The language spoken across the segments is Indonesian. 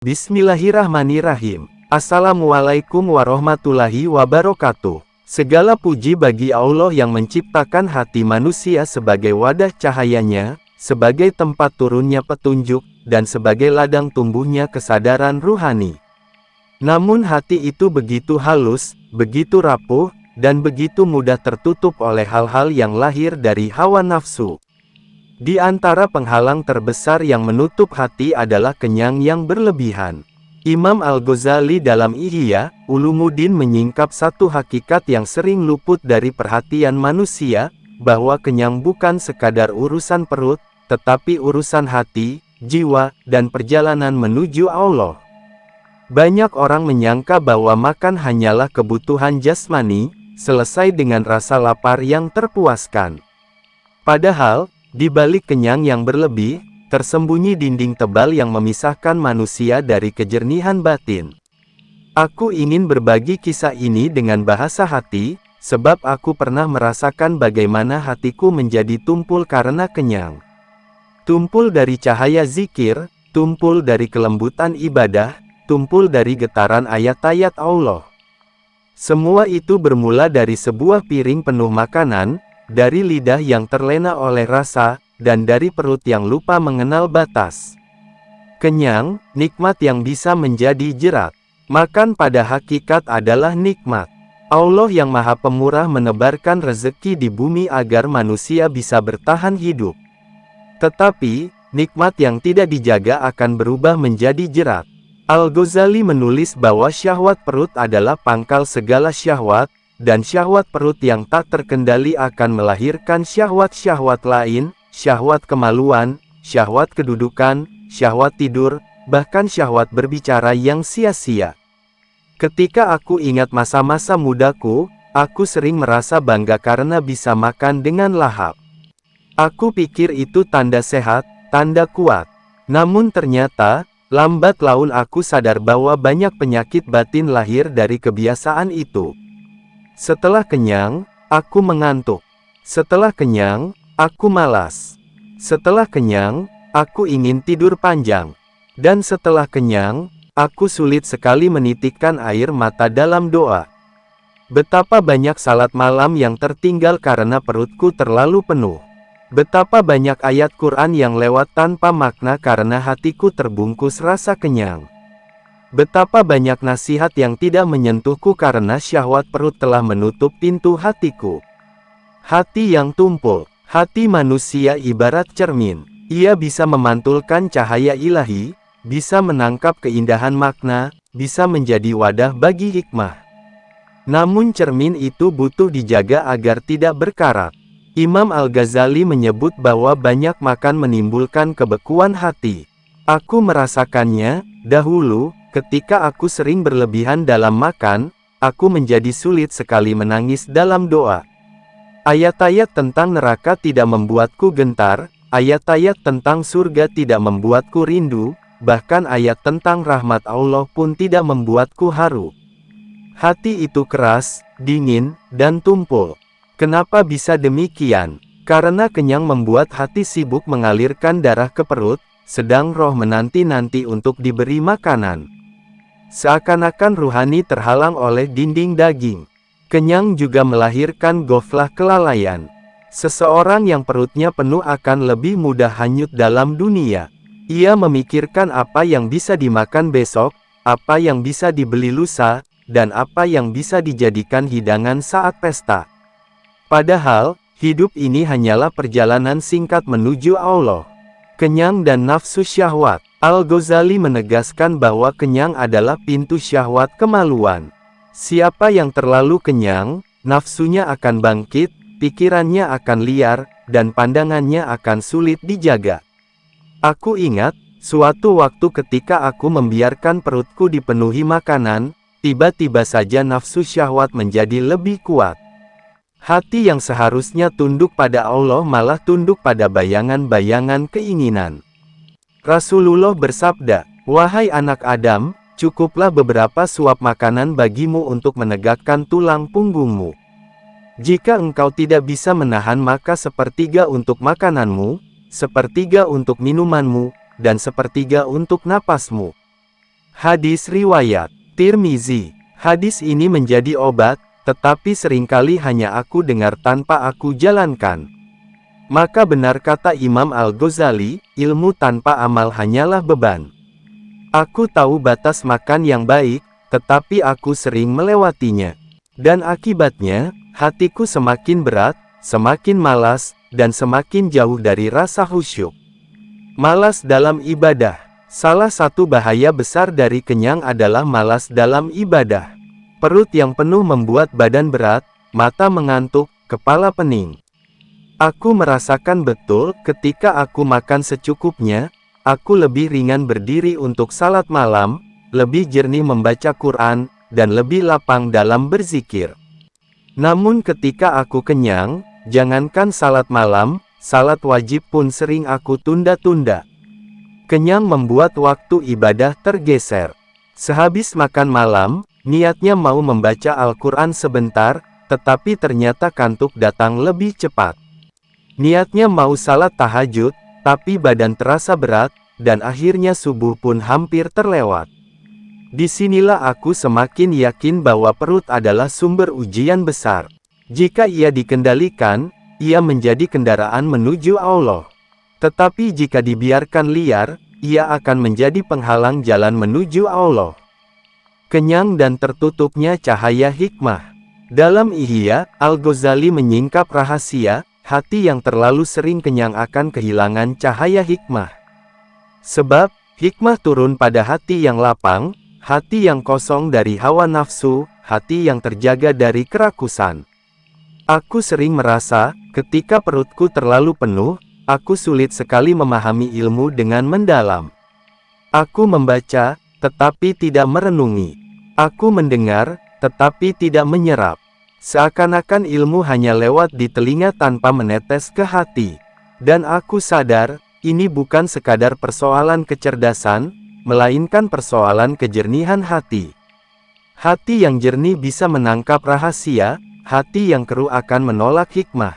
Bismillahirrahmanirrahim. Assalamualaikum warahmatullahi wabarakatuh. Segala puji bagi Allah yang menciptakan hati manusia sebagai wadah cahayanya, sebagai tempat turunnya petunjuk, dan sebagai ladang tumbuhnya kesadaran ruhani. Namun hati itu begitu halus, begitu rapuh, dan begitu mudah tertutup oleh hal-hal yang lahir dari hawa nafsu. Di antara penghalang terbesar yang menutup hati adalah kenyang yang berlebihan. Imam Al-Ghazali dalam Ihya Ulumuddin menyingkap satu hakikat yang sering luput dari perhatian manusia, bahwa kenyang bukan sekadar urusan perut, tetapi urusan hati, jiwa, dan perjalanan menuju Allah. Banyak orang menyangka bahwa makan hanyalah kebutuhan jasmani, selesai dengan rasa lapar yang terpuaskan. Padahal, di balik kenyang yang berlebih, tersembunyi dinding tebal yang memisahkan manusia dari kejernihan batin. Aku ingin berbagi kisah ini dengan bahasa hati, sebab aku pernah merasakan bagaimana hatiku menjadi tumpul karena kenyang. Tumpul dari cahaya zikir, tumpul dari kelembutan ibadah, tumpul dari getaran ayat-ayat Allah. Semua itu bermula dari sebuah piring penuh makanan, dari lidah yang terlena oleh rasa, dan dari perut yang lupa mengenal batas. Kenyang, nikmat yang bisa menjadi jerat. Makan pada hakikat adalah nikmat. Allah yang Maha Pemurah menebarkan rezeki di bumi agar manusia bisa bertahan hidup. Tetapi, nikmat yang tidak dijaga akan berubah menjadi jerat. Al-Ghazali menulis bahwa syahwat perut adalah pangkal segala syahwat, dan syahwat perut yang tak terkendali akan melahirkan syahwat-syahwat lain, syahwat kemaluan, syahwat kedudukan, syahwat tidur, bahkan syahwat berbicara yang sia-sia. Ketika aku ingat masa-masa mudaku, aku sering merasa bangga karena bisa makan dengan lahap. Aku pikir itu tanda sehat, tanda kuat. Namun ternyata, lambat laun aku sadar bahwa banyak penyakit batin lahir dari kebiasaan itu. Setelah kenyang, aku mengantuk. Setelah kenyang, aku malas. Setelah kenyang, aku ingin tidur panjang. Dan setelah kenyang, aku sulit sekali menitikkan air mata dalam doa. Betapa banyak salat malam yang tertinggal karena perutku terlalu penuh. Betapa banyak ayat Quran yang lewat tanpa makna karena hatiku terbungkus rasa kenyang. Betapa banyak nasihat yang tidak menyentuhku karena syahwat perut telah menutup pintu hatiku. Hati yang tumpul. Hati manusia ibarat cermin. Ia bisa memantulkan cahaya ilahi, bisa menangkap keindahan makna, bisa menjadi wadah bagi hikmah. Namun cermin itu butuh dijaga agar tidak berkarat. Imam Al-Ghazali menyebut bahwa banyak makan menimbulkan kebekuan hati. Aku merasakannya, dahulu, ketika aku sering berlebihan dalam makan, aku menjadi sulit sekali menangis dalam doa. Ayat-ayat tentang neraka tidak membuatku gentar, ayat-ayat tentang surga tidak membuatku rindu, bahkan ayat tentang rahmat Allah pun tidak membuatku haru. Hati itu keras, dingin, dan tumpul. Kenapa bisa demikian? Karena kenyang membuat hati sibuk mengalirkan darah ke perut, sedang roh menanti-nanti untuk diberi makanan. Seakan-akan ruhani terhalang oleh dinding daging. Kenyang juga melahirkan ghaflah kelalaian. Seseorang yang perutnya penuh akan lebih mudah hanyut dalam dunia. Ia memikirkan apa yang bisa dimakan besok, apa yang bisa dibeli lusa, dan apa yang bisa dijadikan hidangan saat pesta. Padahal, hidup ini hanyalah perjalanan singkat menuju Allah. Kenyang dan nafsu syahwat. Al-Ghazali menegaskan bahwa kenyang adalah pintu syahwat kemaluan. Siapa yang terlalu kenyang, nafsunya akan bangkit, pikirannya akan liar, dan pandangannya akan sulit dijaga. Aku ingat, suatu waktu ketika aku membiarkan perutku dipenuhi makanan, tiba-tiba saja nafsu syahwat menjadi lebih kuat. Hati yang seharusnya tunduk pada Allah malah tunduk pada bayangan-bayangan keinginan. Rasulullah bersabda, "Wahai anak Adam, cukuplah beberapa suap makanan bagimu untuk menegakkan tulang punggungmu. Jika engkau tidak bisa menahan maka sepertiga untuk makananmu, sepertiga untuk minumanmu, dan sepertiga untuk napasmu." Hadis riwayat Tirmizi. Hadis ini menjadi obat, tetapi seringkali hanya aku dengar tanpa aku jalankan. Maka benar kata Imam Al-Ghazali, ilmu tanpa amal hanyalah beban. Aku tahu batas makan yang baik, tetapi aku sering melewatinya. Dan akibatnya, hatiku semakin berat, semakin malas, dan semakin jauh dari rasa khusyuk. Malas dalam ibadah. Salah satu bahaya besar dari kenyang adalah malas dalam ibadah. Perut yang penuh membuat badan berat, mata mengantuk, kepala pening. Aku merasakan betul ketika aku makan secukupnya, aku lebih ringan berdiri untuk salat malam, lebih jernih membaca Quran, dan lebih lapang dalam berzikir. Namun ketika aku kenyang, jangankan salat malam, salat wajib pun sering aku tunda-tunda. Kenyang membuat waktu ibadah tergeser. Sehabis makan malam, niatnya mau membaca Al-Quran sebentar, tetapi ternyata kantuk datang lebih cepat. Niatnya mau salat tahajud, tapi badan terasa berat, dan akhirnya subuh pun hampir terlewat. Disinilah aku semakin yakin bahwa perut adalah sumber ujian besar. Jika ia dikendalikan, ia menjadi kendaraan menuju Allah. Tetapi jika dibiarkan liar, ia akan menjadi penghalang jalan menuju Allah. Kenyang dan tertutupnya cahaya hikmah. Dalam Ihya, Al-Ghazali menyingkap rahasia, hati yang terlalu sering kenyang akan kehilangan cahaya hikmah. Sebab, hikmah turun pada hati yang lapang, hati yang kosong dari hawa nafsu, hati yang terjaga dari kerakusan. Aku sering merasa, ketika perutku terlalu penuh, aku sulit sekali memahami ilmu dengan mendalam. Aku membaca, tetapi tidak merenungi. Aku mendengar, tetapi tidak menyerap. Seakan-akan ilmu hanya lewat di telinga tanpa menetes ke hati. Dan aku sadar, ini bukan sekadar persoalan kecerdasan, melainkan persoalan kejernihan hati. Hati yang jernih bisa menangkap rahasia, hati yang keruh akan menolak hikmah.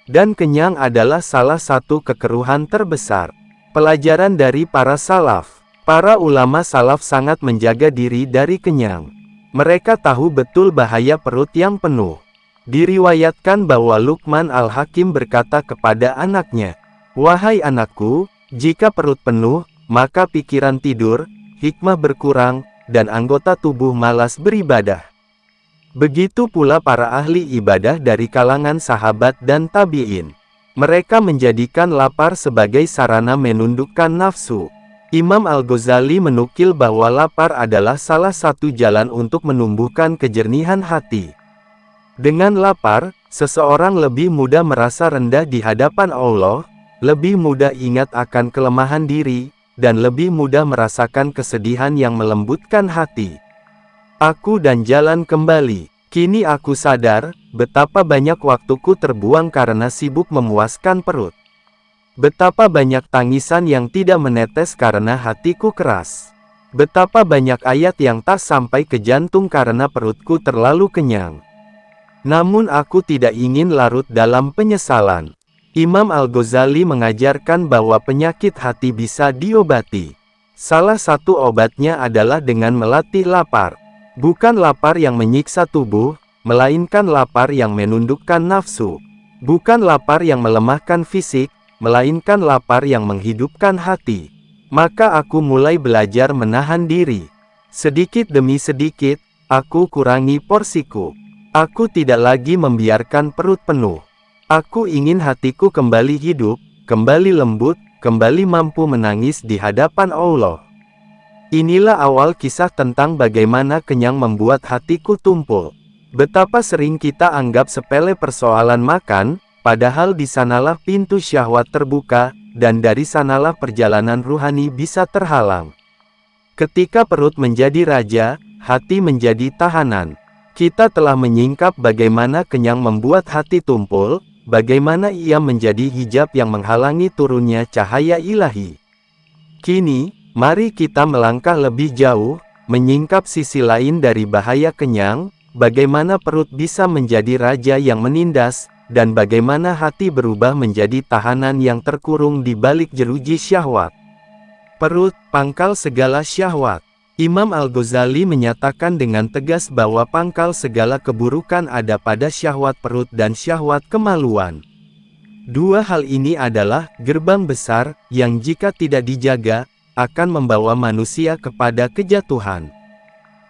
Dan kenyang adalah salah satu kekeruhan terbesar. Pelajaran dari para salaf. Para ulama salaf sangat menjaga diri dari kenyang. Mereka tahu betul bahaya perut yang penuh. Diriwayatkan bahwa Luqman Al-Hakim berkata kepada anaknya, "Wahai anakku, jika perut penuh, maka pikiran tidur, hikmah berkurang, dan anggota tubuh malas beribadah." Begitu pula para ahli ibadah dari kalangan sahabat dan tabi'in. Mereka menjadikan lapar sebagai sarana menundukkan nafsu. Imam Al-Ghazali menukil bahwa lapar adalah salah satu jalan untuk menumbuhkan kejernihan hati. Dengan lapar, seseorang lebih mudah merasa rendah di hadapan Allah, lebih mudah ingat akan kelemahan diri, dan lebih mudah merasakan kesedihan yang melembutkan hati. Aku dan jalan kembali. Kini aku sadar, betapa banyak waktuku terbuang karena sibuk memuaskan perut. Betapa banyak tangisan yang tidak menetes karena hatiku keras. Betapa banyak ayat yang tak sampai ke jantung karena perutku terlalu kenyang. Namun aku tidak ingin larut dalam penyesalan. Imam Al-Ghazali mengajarkan bahwa penyakit hati bisa diobati. Salah satu obatnya adalah dengan melatih lapar. Bukan lapar yang menyiksa tubuh, melainkan lapar yang menundukkan nafsu. Bukan lapar yang melemahkan fisik, melainkan lapar yang menghidupkan hati. Maka aku mulai belajar menahan diri. Sedikit demi sedikit, aku kurangi porsiku. Aku tidak lagi membiarkan perut penuh. Aku ingin hatiku kembali hidup, kembali lembut, kembali mampu menangis di hadapan Allah. Inilah awal kisah tentang bagaimana kenyang membuat hatiku tumpul. Betapa sering kita anggap sepele persoalan makan, padahal di sanalah pintu syahwat terbuka, dan dari sanalah perjalanan ruhani bisa terhalang. Ketika perut menjadi raja, hati menjadi tahanan. Kita telah menyingkap bagaimana kenyang membuat hati tumpul, bagaimana ia menjadi hijab yang menghalangi turunnya cahaya ilahi. Kini, mari kita melangkah lebih jauh, menyingkap sisi lain dari bahaya kenyang, bagaimana perut bisa menjadi raja yang menindas, dan bagaimana hati berubah menjadi tahanan yang terkurung di balik jeruji syahwat. Perut, pangkal segala syahwat. Imam Al-Ghazali menyatakan dengan tegas bahwa pangkal segala keburukan ada pada syahwat perut dan syahwat kemaluan. Dua hal ini adalah gerbang besar yang jika tidak dijaga akan membawa manusia kepada kejatuhan.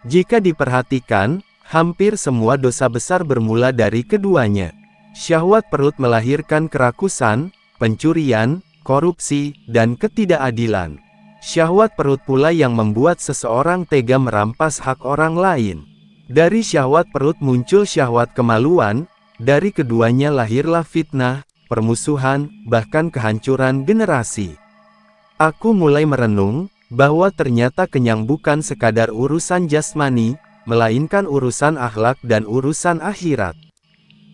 Jika diperhatikan, hampir semua dosa besar bermula dari keduanya. Syahwat perut melahirkan kerakusan, pencurian, korupsi, dan ketidakadilan. Syahwat perut pula yang membuat seseorang tega merampas hak orang lain. Dari syahwat perut muncul syahwat kemaluan, dari keduanya lahirlah fitnah, permusuhan, bahkan kehancuran generasi. Aku mulai merenung, bahwa ternyata kenyang bukan sekadar urusan jasmani, melainkan urusan akhlak dan urusan akhirat.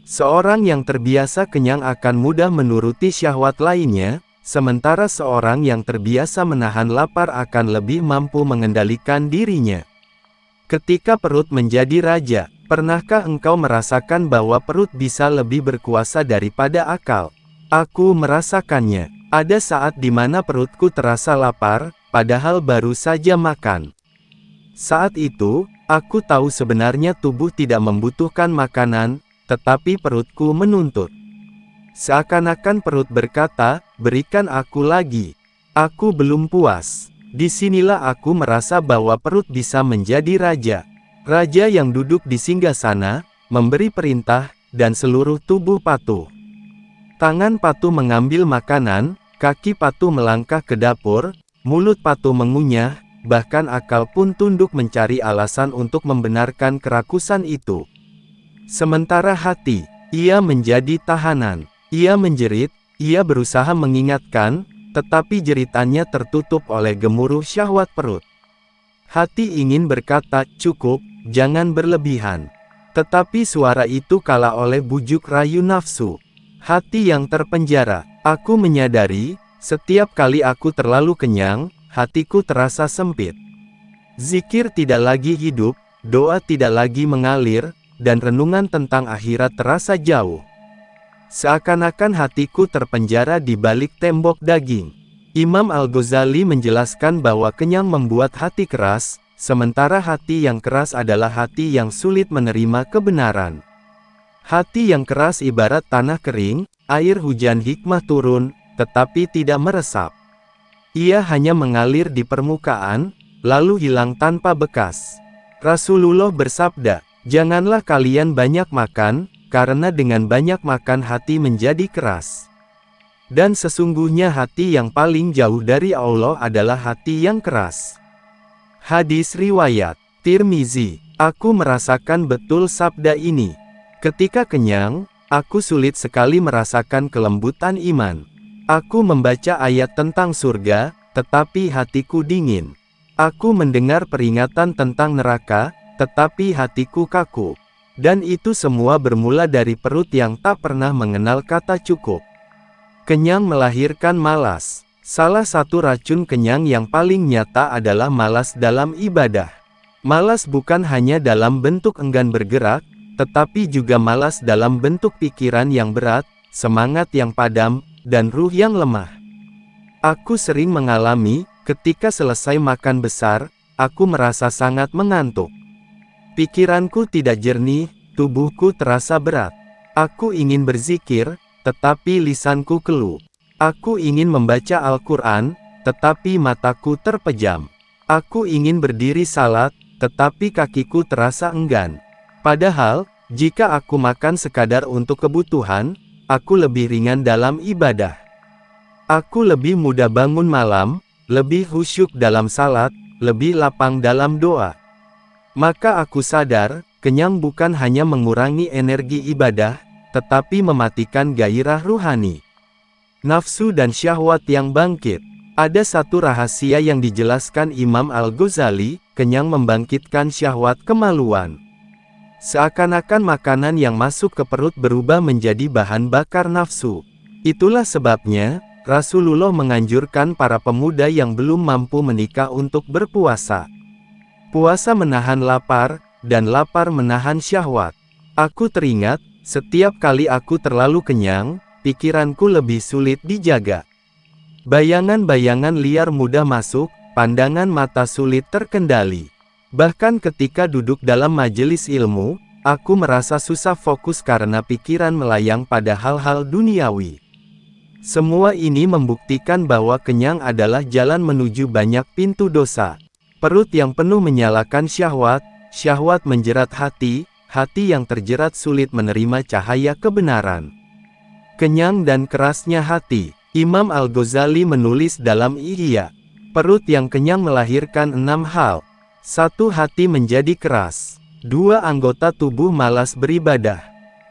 Seorang yang terbiasa kenyang akan mudah menuruti syahwat lainnya, sementara seorang yang terbiasa menahan lapar akan lebih mampu mengendalikan dirinya. Ketika perut menjadi raja, pernahkah engkau merasakan bahwa perut bisa lebih berkuasa daripada akal? Aku merasakannya. Ada saat di mana perutku terasa lapar, padahal baru saja makan. Saat itu, aku tahu sebenarnya tubuh tidak membutuhkan makanan, tetapi perutku menuntut. Seakan-akan perut berkata, berikan aku lagi. Aku belum puas. Disinilah aku merasa bahwa perut bisa menjadi raja. Raja yang duduk di singgasana, memberi perintah, dan seluruh tubuh patuh. Tangan patuh mengambil makanan, kaki patuh melangkah ke dapur, mulut patuh mengunyah, bahkan akal pun tunduk mencari alasan untuk membenarkan kerakusan itu. Sementara hati, ia menjadi tahanan. Ia menjerit, ia berusaha mengingatkan, tetapi jeritannya tertutup oleh gemuruh syahwat perut. Hati ingin berkata, cukup, jangan berlebihan. Tetapi suara itu kalah oleh bujuk rayu nafsu. Hati yang terpenjara. Aku menyadari, setiap kali aku terlalu kenyang, hatiku terasa sempit. Zikir tidak lagi hidup, doa tidak lagi mengalir, dan renungan tentang akhirat terasa jauh. Seakan-akan hatiku terpenjara di balik tembok daging. Imam Al-Ghazali menjelaskan bahwa kenyang membuat hati keras, sementara hati yang keras adalah hati yang sulit menerima kebenaran. Hati yang keras ibarat tanah kering, air hujan hikmah turun, tetapi tidak meresap. Ia hanya mengalir di permukaan, lalu hilang tanpa bekas. Rasulullah bersabda, janganlah kalian banyak makan, karena dengan banyak makan hati menjadi keras. Dan sesungguhnya hati yang paling jauh dari Allah adalah hati yang keras. Hadis riwayat Tirmizi. Aku merasakan betul sabda ini. Ketika kenyang, aku sulit sekali merasakan kelembutan iman. Aku membaca ayat tentang surga, tetapi hatiku dingin. Aku mendengar peringatan tentang neraka, tetapi hatiku kaku. Dan itu semua bermula dari perut yang tak pernah mengenal kata cukup. Kenyang melahirkan malas. Salah satu racun kenyang yang paling nyata adalah malas dalam ibadah. Malas bukan hanya dalam bentuk enggan bergerak, tetapi juga malas dalam bentuk pikiran yang berat, semangat yang padam, dan ruh yang lemah. Aku sering mengalami, ketika selesai makan besar, aku merasa sangat mengantuk. Pikiranku tidak jernih, tubuhku terasa berat. Aku ingin berzikir, tetapi lisanku keluh. Aku ingin membaca Al-Quran, tetapi mataku terpejam. Aku ingin berdiri salat, tetapi kakiku terasa enggan. Padahal, jika aku makan sekadar untuk kebutuhan, aku lebih ringan dalam ibadah. Aku lebih mudah bangun malam, lebih khusyuk dalam salat, lebih lapang dalam doa. Maka aku sadar, kenyang bukan hanya mengurangi energi ibadah, tetapi mematikan gairah ruhani. Nafsu dan syahwat yang bangkit. Ada satu rahasia yang dijelaskan Imam Al-Ghazali, kenyang membangkitkan syahwat kemaluan. Seakan-akan makanan yang masuk ke perut berubah menjadi bahan bakar nafsu. Itulah sebabnya, Rasulullah menganjurkan para pemuda yang belum mampu menikah untuk berpuasa. Puasa menahan lapar, dan lapar menahan syahwat. Aku teringat, setiap kali aku terlalu kenyang, pikiranku lebih sulit dijaga. Bayangan-bayangan liar mudah masuk, pandangan mata sulit terkendali. Bahkan ketika duduk dalam majelis ilmu, aku merasa susah fokus karena pikiran melayang pada hal-hal duniawi. Semua ini membuktikan bahwa kenyang adalah jalan menuju banyak pintu dosa. Perut yang penuh menyalakan syahwat, syahwat menjerat hati, hati yang terjerat sulit menerima cahaya kebenaran. Kenyang dan kerasnya hati. Imam Al-Ghazali menulis dalam Ihya, perut yang kenyang melahirkan 6 hal. 1. Hati menjadi keras. 2. Anggota tubuh malas beribadah.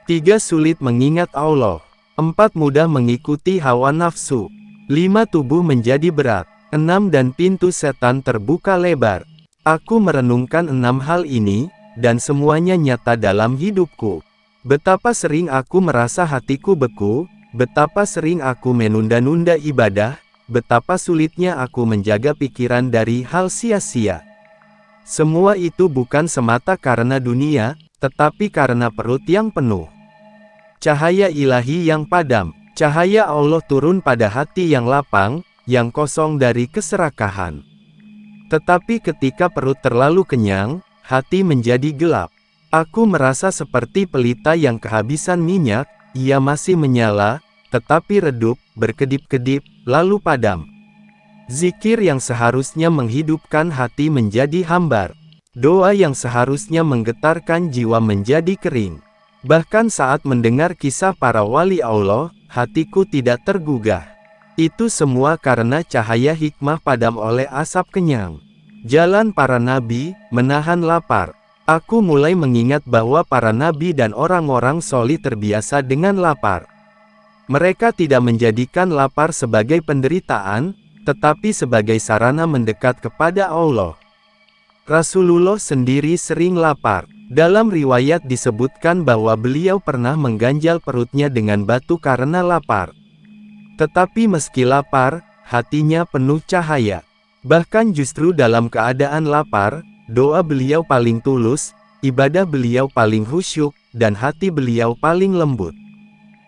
3. Sulit mengingat Allah. 4. Mudah mengikuti hawa nafsu. 5. Tubuh menjadi berat. 6. Dan pintu setan terbuka lebar. Aku merenungkan 6 hal ini, dan semuanya nyata dalam hidupku. Betapa sering aku merasa hatiku beku, betapa sering aku menunda-nunda ibadah, betapa sulitnya aku menjaga pikiran dari hal sia-sia. Semua itu bukan semata karena dunia, tetapi karena perut yang penuh. Cahaya ilahi yang padam, cahaya Allah turun pada hati yang lapang, yang kosong dari keserakahan. Tetapi ketika perut terlalu kenyang, hati menjadi gelap. Aku merasa seperti pelita yang kehabisan minyak, ia masih menyala, tetapi redup, berkedip-kedip, lalu padam. Zikir yang seharusnya menghidupkan hati menjadi hambar. Doa yang seharusnya menggetarkan jiwa menjadi kering. Bahkan saat mendengar kisah para wali Allah, hatiku tidak tergugah. Itu semua karena cahaya hikmah padam oleh asap kenyang. Jalan para nabi, menahan lapar. Aku mulai mengingat bahwa para nabi dan orang-orang solih terbiasa dengan lapar. Mereka tidak menjadikan lapar sebagai penderitaan, tetapi sebagai sarana mendekat kepada Allah. Rasulullah sendiri sering lapar. Dalam riwayat disebutkan bahwa beliau pernah mengganjal perutnya dengan batu karena lapar. Tetapi meski lapar, hatinya penuh cahaya. Bahkan justru dalam keadaan lapar, doa beliau paling tulus, ibadah beliau paling khusyuk, dan hati beliau paling lembut.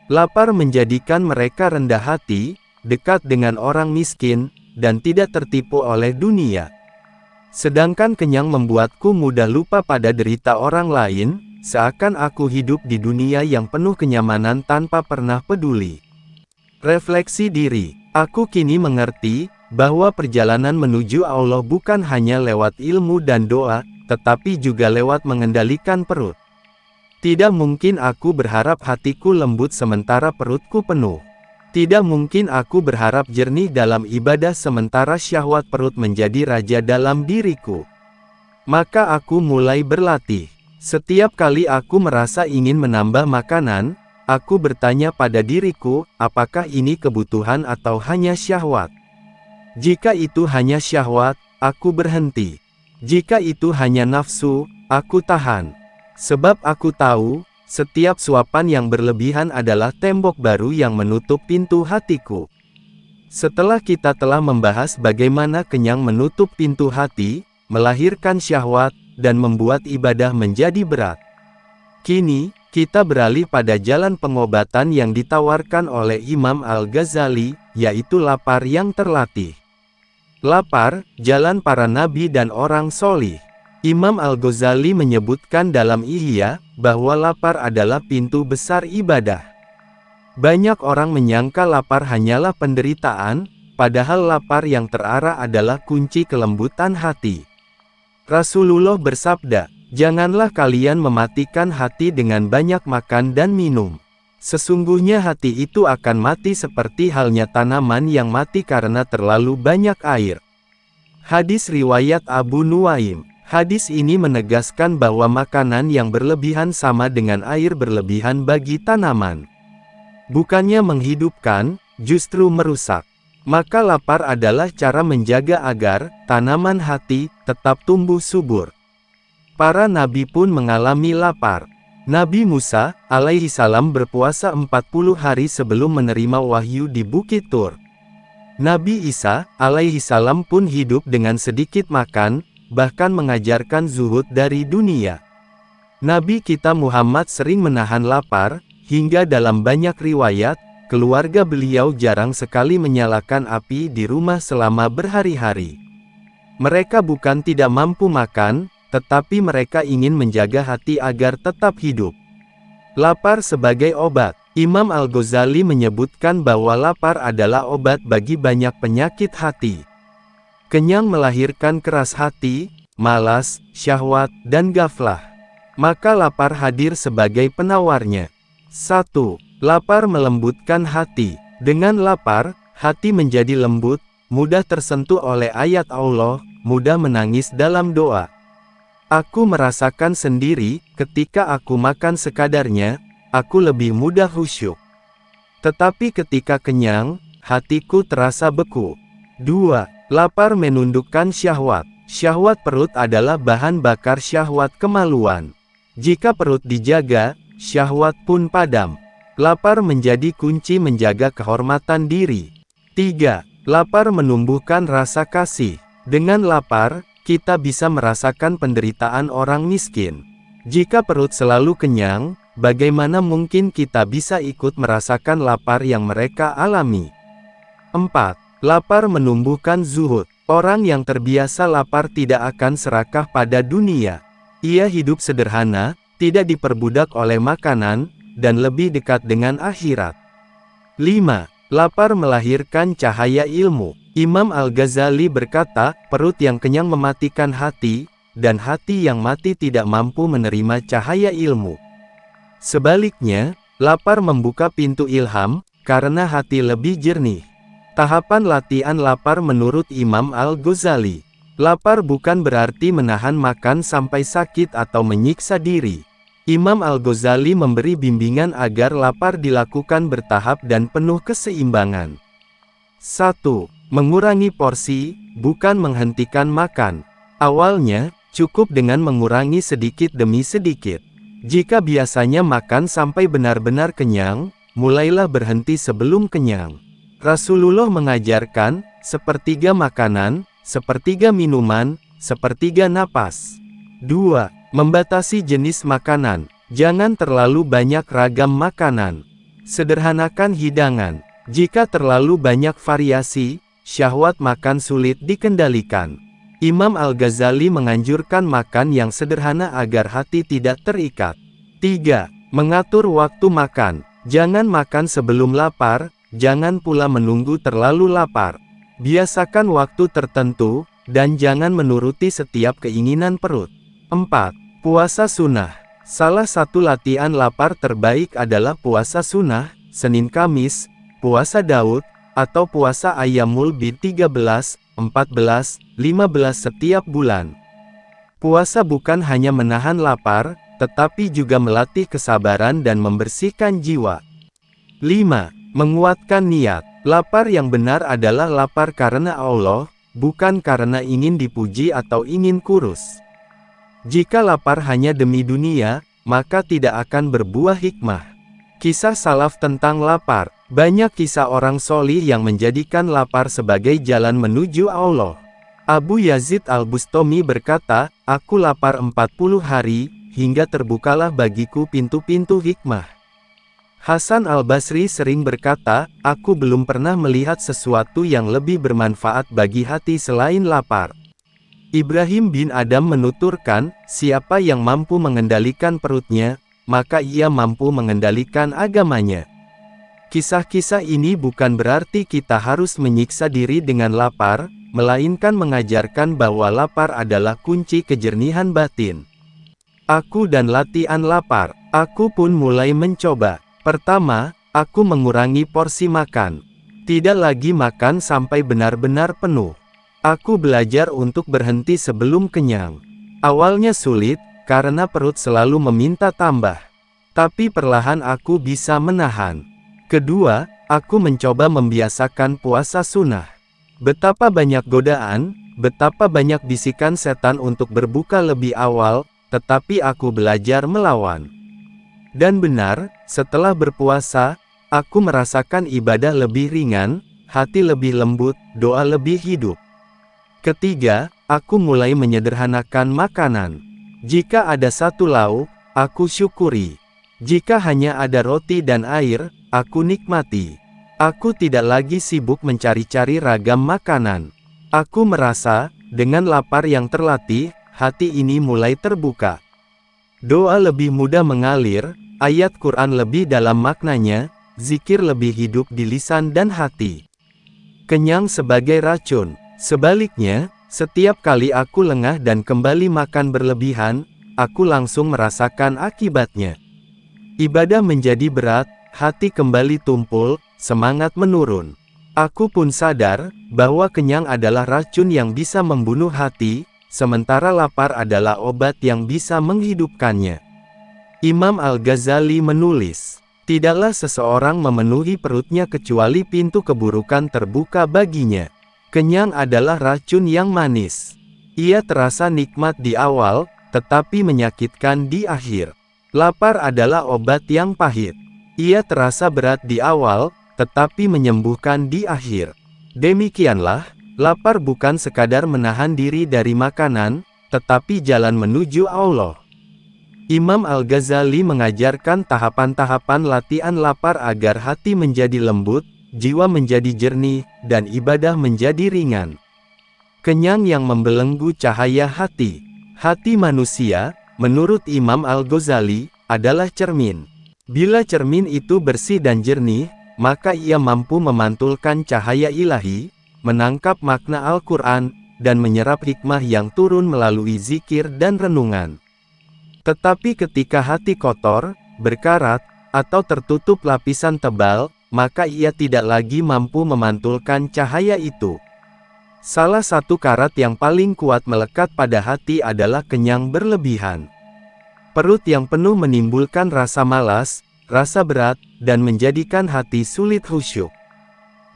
Lapar menjadikan mereka rendah hati, dekat dengan orang miskin, dan tidak tertipu oleh dunia. Sedangkan kenyang membuatku mudah lupa pada derita orang lain, seakan aku hidup di dunia yang penuh kenyamanan tanpa pernah peduli. Refleksi diri, aku kini mengerti, bahwa perjalanan menuju Allah bukan hanya lewat ilmu dan doa, tetapi juga lewat mengendalikan perut. Tidak mungkin aku berharap hatiku lembut sementara perutku penuh. Tidak mungkin aku berharap jernih dalam ibadah sementara syahwat perut menjadi raja dalam diriku. Maka aku mulai berlatih. Setiap kali aku merasa ingin menambah makanan, aku bertanya pada diriku, apakah ini kebutuhan atau hanya syahwat? Jika itu hanya syahwat, aku berhenti. Jika itu hanya nafsu, aku tahan. Sebab aku tahu, setiap suapan yang berlebihan adalah tembok baru yang menutup pintu hatiku. Setelah kita telah membahas bagaimana kenyang menutup pintu hati, melahirkan syahwat, dan membuat ibadah menjadi berat. Kini, kita beralih pada jalan pengobatan yang ditawarkan oleh Imam Al-Ghazali, yaitu lapar yang terlatih. Lapar, jalan para nabi dan orang solih. Imam Al-Ghazali menyebutkan dalam Ihya, bahwa lapar adalah pintu besar ibadah. Banyak orang menyangka lapar hanyalah penderitaan, padahal lapar yang terarah adalah kunci kelembutan hati. Rasulullah bersabda, janganlah kalian mematikan hati dengan banyak makan dan minum. Sesungguhnya hati itu akan mati seperti halnya tanaman yang mati karena terlalu banyak air. Hadis riwayat Abu Nuaim. Hadis ini menegaskan bahwa makanan yang berlebihan sama dengan air berlebihan bagi tanaman. Bukannya menghidupkan, justru merusak. Maka lapar adalah cara menjaga agar tanaman hati tetap tumbuh subur. Para nabi pun mengalami lapar. Nabi Musa, alaihi salam berpuasa 40 hari sebelum menerima wahyu di Bukit Tur. Nabi Isa, alaihi salam pun hidup dengan sedikit makan, bahkan mengajarkan zuhud dari dunia. Nabi kita Muhammad sering menahan lapar, hingga dalam banyak riwayat, keluarga beliau jarang sekali menyalakan api di rumah selama berhari-hari. Mereka bukan tidak mampu makan, tetapi mereka ingin menjaga hati agar tetap hidup. Lapar sebagai obat. Imam Al-Ghazali menyebutkan bahwa lapar adalah obat bagi banyak penyakit hati. Kenyang melahirkan keras hati, malas, syahwat, dan gaflah. Maka lapar hadir sebagai penawarnya. 1. Lapar melembutkan hati. Dengan lapar, hati menjadi lembut, mudah tersentuh oleh ayat Allah, mudah menangis dalam doa. Aku merasakan sendiri, ketika aku makan sekadarnya, aku lebih mudah khusyuk. Tetapi ketika kenyang, hatiku terasa beku. 2. Lapar menundukkan syahwat. Syahwat perut adalah bahan bakar syahwat kemaluan. Jika perut dijaga, syahwat pun padam. Lapar menjadi kunci menjaga kehormatan diri. 3. Lapar menumbuhkan rasa kasih. Dengan lapar, kita bisa merasakan penderitaan orang miskin. Jika perut selalu kenyang, bagaimana mungkin kita bisa ikut merasakan lapar yang mereka alami? 4. Lapar menumbuhkan zuhud. Orang yang terbiasa lapar tidak akan serakah pada dunia. Ia hidup sederhana, tidak diperbudak oleh makanan, dan lebih dekat dengan akhirat. 5. Lapar melahirkan cahaya ilmu. Imam Al-Ghazali berkata, perut yang kenyang mematikan hati, dan hati yang mati tidak mampu menerima cahaya ilmu. Sebaliknya, lapar membuka pintu ilham, karena hati lebih jernih. Tahapan latihan lapar menurut Imam Al-Ghazali. Lapar bukan berarti menahan makan sampai sakit atau menyiksa diri. Imam Al-Ghazali memberi bimbingan agar lapar dilakukan bertahap dan penuh keseimbangan. 1. Mengurangi porsi, bukan menghentikan makan. Awalnya, cukup dengan mengurangi sedikit demi sedikit. Jika biasanya makan sampai benar-benar kenyang, mulailah berhenti sebelum kenyang. Rasulullah mengajarkan, sepertiga makanan, sepertiga minuman, sepertiga napas. 2. Membatasi jenis makanan. Jangan terlalu banyak ragam makanan. Sederhanakan hidangan. Jika terlalu banyak variasi, syahwat makan sulit dikendalikan. Imam Al-Ghazali menganjurkan makan yang sederhana agar hati tidak terikat. 3. Mengatur waktu makan. Jangan makan sebelum lapar, jangan pula menunggu terlalu lapar. Biasakan waktu tertentu, dan jangan menuruti setiap keinginan perut. 4. Puasa sunnah. Salah satu latihan lapar terbaik adalah puasa sunnah, Senin Kamis, puasa Daud, atau puasa Ayyamul Bid 13, 14, 15 setiap bulan. Puasa bukan hanya menahan lapar, tetapi juga melatih kesabaran dan membersihkan jiwa. 5. Menguatkan niat. Lapar yang benar adalah lapar karena Allah, bukan karena ingin dipuji atau ingin kurus. Jika lapar hanya demi dunia, maka tidak akan berbuah hikmah. Kisah salaf tentang lapar. Banyak kisah orang solih yang menjadikan lapar sebagai jalan menuju Allah. Abu Yazid Al-Bustami berkata, aku lapar 40 hari, hingga terbukalah bagiku pintu-pintu hikmah. Hasan Al-Basri sering berkata, aku belum pernah melihat sesuatu yang lebih bermanfaat bagi hati selain lapar. Ibrahim bin Adam menuturkan, siapa yang mampu mengendalikan perutnya, maka ia mampu mengendalikan agamanya. Kisah-kisah ini bukan berarti kita harus menyiksa diri dengan lapar, melainkan mengajarkan bahwa lapar adalah kunci kejernihan batin. Aku dan latihan lapar. Aku pun mulai mencoba. Pertama, aku mengurangi porsi makan. Tidak lagi makan sampai benar-benar penuh. Aku belajar untuk berhenti sebelum kenyang. Awalnya sulit, karena perut selalu meminta tambah. Tapi perlahan aku bisa menahan. Kedua, aku mencoba membiasakan puasa sunnah. Betapa banyak godaan, betapa banyak bisikan setan untuk berbuka lebih awal, tetapi aku belajar melawan. Dan benar, setelah berpuasa, aku merasakan ibadah lebih ringan, hati lebih lembut, doa lebih hidup. Ketiga, aku mulai menyederhanakan makanan. Jika ada satu lauk, aku syukuri. Jika hanya ada roti dan air, aku nikmati. Aku tidak lagi sibuk mencari-cari ragam makanan. Aku merasa, Dengan lapar yang terlatih, hati ini mulai terbuka. Doa lebih mudah mengalir, ayat Quran lebih dalam maknanya, zikir lebih hidup di lisan dan hati. Kenyang sebagai racun. Sebaliknya, setiap kali aku lengah dan kembali makan berlebihan, aku langsung merasakan akibatnya. Ibadah menjadi berat, hati kembali tumpul, semangat menurun. Aku pun sadar, bahwa kenyang adalah racun yang bisa membunuh hati, sementara lapar adalah obat yang bisa menghidupkannya. Imam Al-Ghazali menulis, tidaklah seseorang memenuhi perutnya kecuali pintu keburukan terbuka baginya. Kenyang adalah racun yang manis. Ia terasa nikmat di awal, tetapi menyakitkan di akhir. Lapar adalah obat yang pahit. Ia terasa berat di awal, tetapi menyembuhkan di akhir. Demikianlah, lapar bukan sekadar menahan diri dari makanan, tetapi jalan menuju Allah. Imam Al-Ghazali mengajarkan tahapan-tahapan latihan lapar agar hati menjadi lembut, jiwa menjadi jernih, dan ibadah menjadi ringan. Kenyang yang membelenggu cahaya hati. Hati manusia, menurut Imam Al-Ghazali, adalah cermin. Bila cermin itu bersih dan jernih, maka ia mampu memantulkan cahaya ilahi, menangkap makna Al-Quran, dan menyerap hikmah yang turun melalui zikir dan renungan. Tetapi ketika hati kotor, berkarat, atau tertutup lapisan tebal, maka ia tidak lagi mampu memantulkan cahaya itu. Salah satu karat yang paling kuat melekat pada hati adalah kenyang berlebihan. Perut yang penuh menimbulkan rasa malas, rasa berat, dan menjadikan hati sulit khusyuk.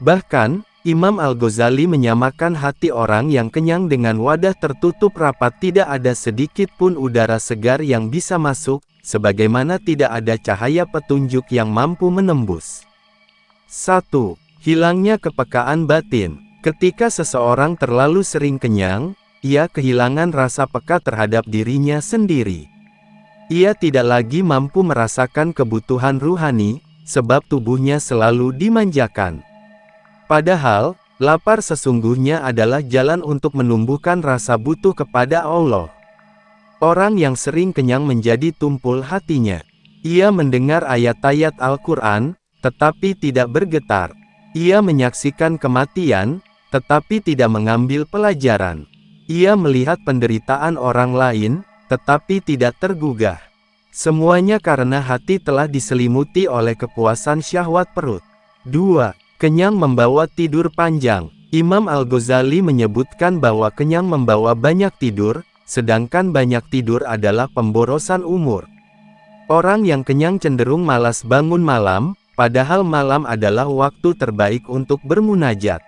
Bahkan, Imam Al-Ghazali menyamakan hati orang yang kenyang dengan wadah tertutup rapat, tidak ada sedikit pun udara segar yang bisa masuk, sebagaimana tidak ada cahaya petunjuk yang mampu menembus. 1. Hilangnya kepekaan batin. Ketika seseorang terlalu sering kenyang, ia kehilangan rasa peka terhadap dirinya sendiri. Ia tidak lagi mampu merasakan kebutuhan ruhani, sebab tubuhnya selalu dimanjakan. Padahal, lapar sesungguhnya adalah jalan untuk menumbuhkan rasa butuh kepada Allah. Orang yang sering kenyang menjadi tumpul hatinya. Ia mendengar ayat-ayat Al-Quran, tetapi tidak bergetar. Ia menyaksikan kematian, tetapi tidak mengambil pelajaran. Ia melihat penderitaan orang lain, tetapi tidak tergugah. Semuanya karena hati telah diselimuti oleh kepuasan syahwat perut. 2. Kenyang membawa tidur panjang. Imam Al-Ghazali menyebutkan bahwa kenyang membawa banyak tidur, sedangkan banyak tidur adalah pemborosan umur. Orang yang kenyang cenderung malas bangun malam, padahal malam adalah waktu terbaik untuk bermunajat.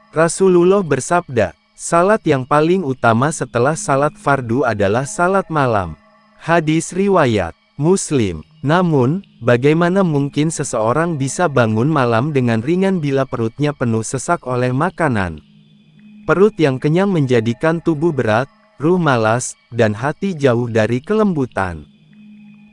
Rasulullah bersabda, salat yang paling utama setelah salat fardu adalah salat malam. Hadis riwayat Muslim. Namun, bagaimana mungkin seseorang bisa bangun malam dengan ringan bila perutnya penuh sesak oleh makanan? Perut yang kenyang menjadikan tubuh berat, ruh malas, dan hati jauh dari kelembutan.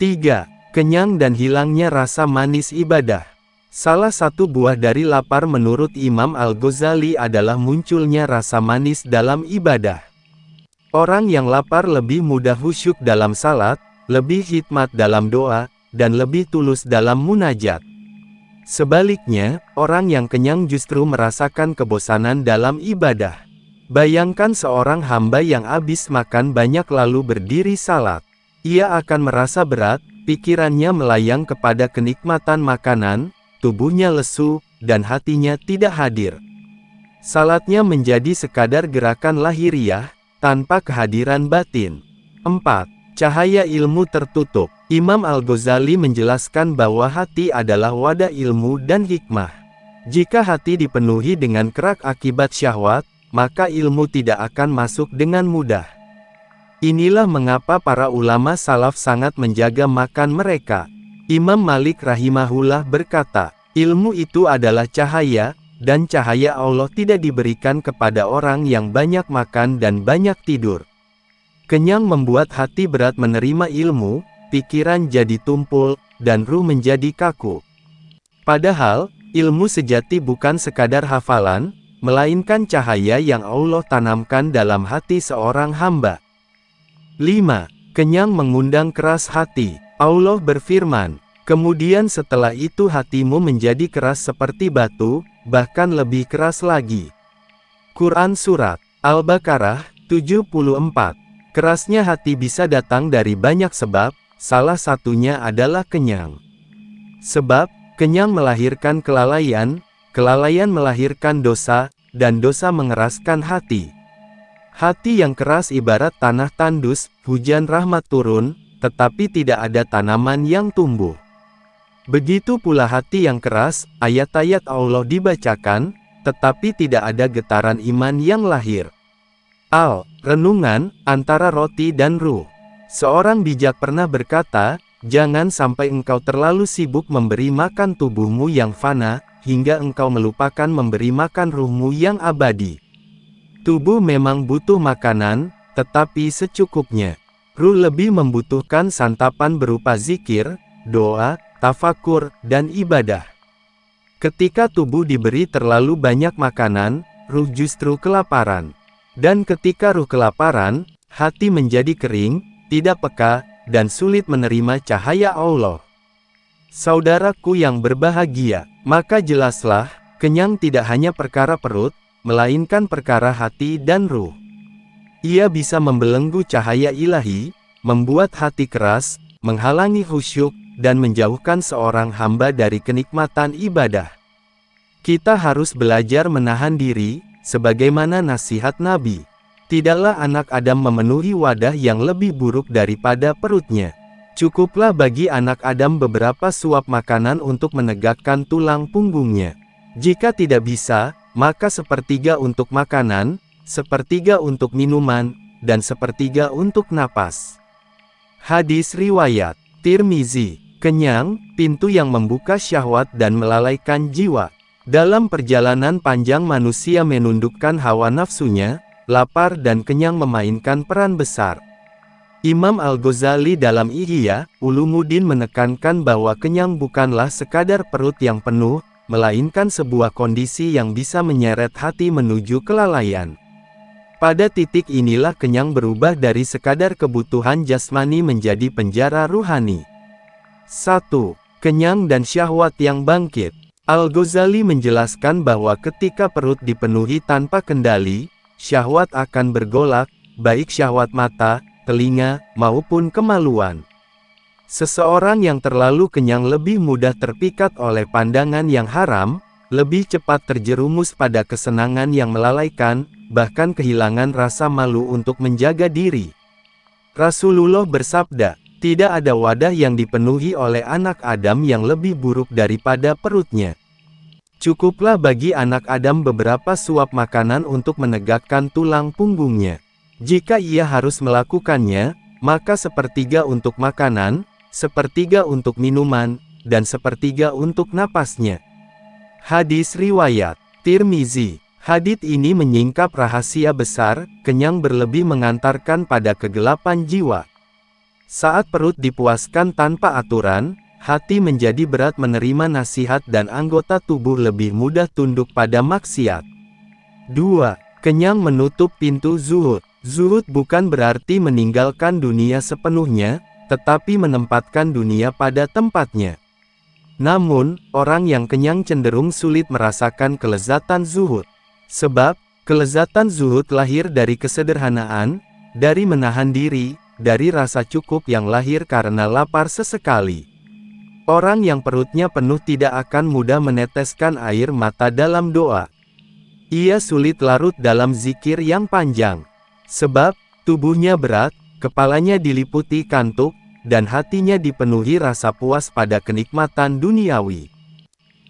3. Kenyang dan hilangnya rasa manis ibadah. Salah satu buah dari lapar menurut Imam Al-Ghazali adalah munculnya rasa manis dalam ibadah. Orang yang lapar lebih mudah khusyuk dalam salat, lebih hikmat dalam doa, dan lebih tulus dalam munajat. Sebaliknya, orang yang kenyang justru merasakan kebosanan dalam ibadah. Bayangkan seorang hamba yang habis makan banyak lalu berdiri salat. Ia akan merasa berat, pikirannya melayang kepada kenikmatan makanan, tubuhnya lesu, dan hatinya tidak hadir. Salatnya menjadi sekadar gerakan lahiriah, tanpa kehadiran batin. 4. Cahaya ilmu tertutup. Imam Al-Ghazali menjelaskan bahwa hati adalah wadah ilmu dan hikmah. Jika hati dipenuhi dengan kerak akibat syahwat, maka ilmu tidak akan masuk dengan mudah. Inilah mengapa para ulama salaf sangat menjaga makan mereka. Imam Malik rahimahullah berkata, ilmu itu adalah cahaya, dan cahaya Allah tidak diberikan kepada orang yang banyak makan dan banyak tidur. Kenyang membuat hati berat menerima ilmu, pikiran jadi tumpul, dan ruh menjadi kaku. Padahal, ilmu sejati bukan sekadar hafalan, melainkan cahaya yang Allah tanamkan dalam hati seorang hamba. 5. Kenyang mengundang keras hati. Allah berfirman, "Kemudian setelah itu hatimu menjadi keras seperti batu, bahkan lebih keras lagi." Quran Surat Al-Baqarah 74. Kerasnya hati bisa datang dari banyak sebab, salah satunya adalah kenyang. Sebab, kenyang melahirkan kelalaian, kelalaian melahirkan dosa, dan dosa mengeraskan hati. Hati yang keras ibarat tanah tandus, hujan rahmat turun, tetapi tidak ada tanaman yang tumbuh. Begitu pula hati yang keras, ayat-ayat Allah dibacakan, tetapi tidak ada getaran iman yang lahir. Renungan, antara roti dan ruh. Seorang bijak pernah berkata, "Jangan sampai engkau terlalu sibuk memberi makan tubuhmu yang fana, hingga engkau melupakan memberi makan ruhmu yang abadi." Tubuh memang butuh makanan, tetapi secukupnya. Ruh lebih membutuhkan santapan berupa zikir, doa, tafakur, dan ibadah. Ketika tubuh diberi terlalu banyak makanan, ruh justru kelaparan. Dan ketika ruh kelaparan, hati menjadi kering, tidak peka, dan sulit menerima cahaya Allah. Saudaraku yang berbahagia, maka jelaslah, kenyang tidak hanya perkara perut, melainkan perkara hati dan ruh. Ia bisa membelenggu cahaya ilahi, membuat hati keras, menghalangi khusyuk, dan menjauhkan seorang hamba dari kenikmatan ibadah. Kita harus belajar menahan diri, sebagaimana nasihat Nabi. Tidaklah anak Adam memenuhi wadah yang lebih buruk daripada perutnya. Cukuplah bagi anak Adam beberapa suap makanan untuk menegakkan tulang punggungnya. Jika tidak bisa, maka sepertiga untuk makanan, sepertiga untuk minuman, dan sepertiga untuk napas. Hadis riwayat Tirmizi. Kenyang, pintu yang membuka syahwat dan melalaikan jiwa. Dalam perjalanan panjang manusia menundukkan hawa nafsunya, lapar dan kenyang memainkan peran besar. Imam Al-Ghazali dalam Ihya Ulumuddin menekankan bahwa kenyang bukanlah sekadar perut yang penuh, melainkan sebuah kondisi yang bisa menyeret hati menuju kelalaian. Pada titik inilah kenyang berubah dari sekadar kebutuhan jasmani menjadi penjara ruhani. 1. Kenyang dan syahwat yang bangkit. Al-Ghazali menjelaskan bahwa ketika perut dipenuhi tanpa kendali, syahwat akan bergolak, baik syahwat mata, telinga, maupun kemaluan. Seseorang yang terlalu kenyang lebih mudah terpikat oleh pandangan yang haram, lebih cepat terjerumus pada kesenangan yang melalaikan, bahkan kehilangan rasa malu untuk menjaga diri. Rasulullah bersabda, "Tidak ada wadah yang dipenuhi oleh anak Adam yang lebih buruk daripada perutnya." Cukuplah bagi anak Adam beberapa suap makanan untuk menegakkan tulang punggungnya. Jika ia harus melakukannya, maka sepertiga untuk makanan, sepertiga untuk minuman, dan sepertiga untuk napasnya. Hadis riwayat Tirmizi. Hadits ini menyingkap rahasia besar, kenyang berlebih mengantarkan pada kegelapan jiwa. Saat perut dipuaskan tanpa aturan, hati menjadi berat menerima nasihat dan anggota tubuh lebih mudah tunduk pada maksiat. 2. Kenyang menutup pintu zuhud. Zuhud bukan berarti meninggalkan dunia sepenuhnya, tetapi menempatkan dunia pada tempatnya. Namun, orang yang kenyang cenderung sulit merasakan kelezatan zuhud. Sebab, kelezatan zuhud lahir dari kesederhanaan, dari menahan diri, dari rasa cukup yang lahir karena lapar sesekali. Orang yang perutnya penuh tidak akan mudah meneteskan air mata dalam doa. Ia sulit larut dalam zikir yang panjang. Sebab, tubuhnya berat, kepalanya diliputi kantuk, dan hatinya dipenuhi rasa puas pada kenikmatan duniawi.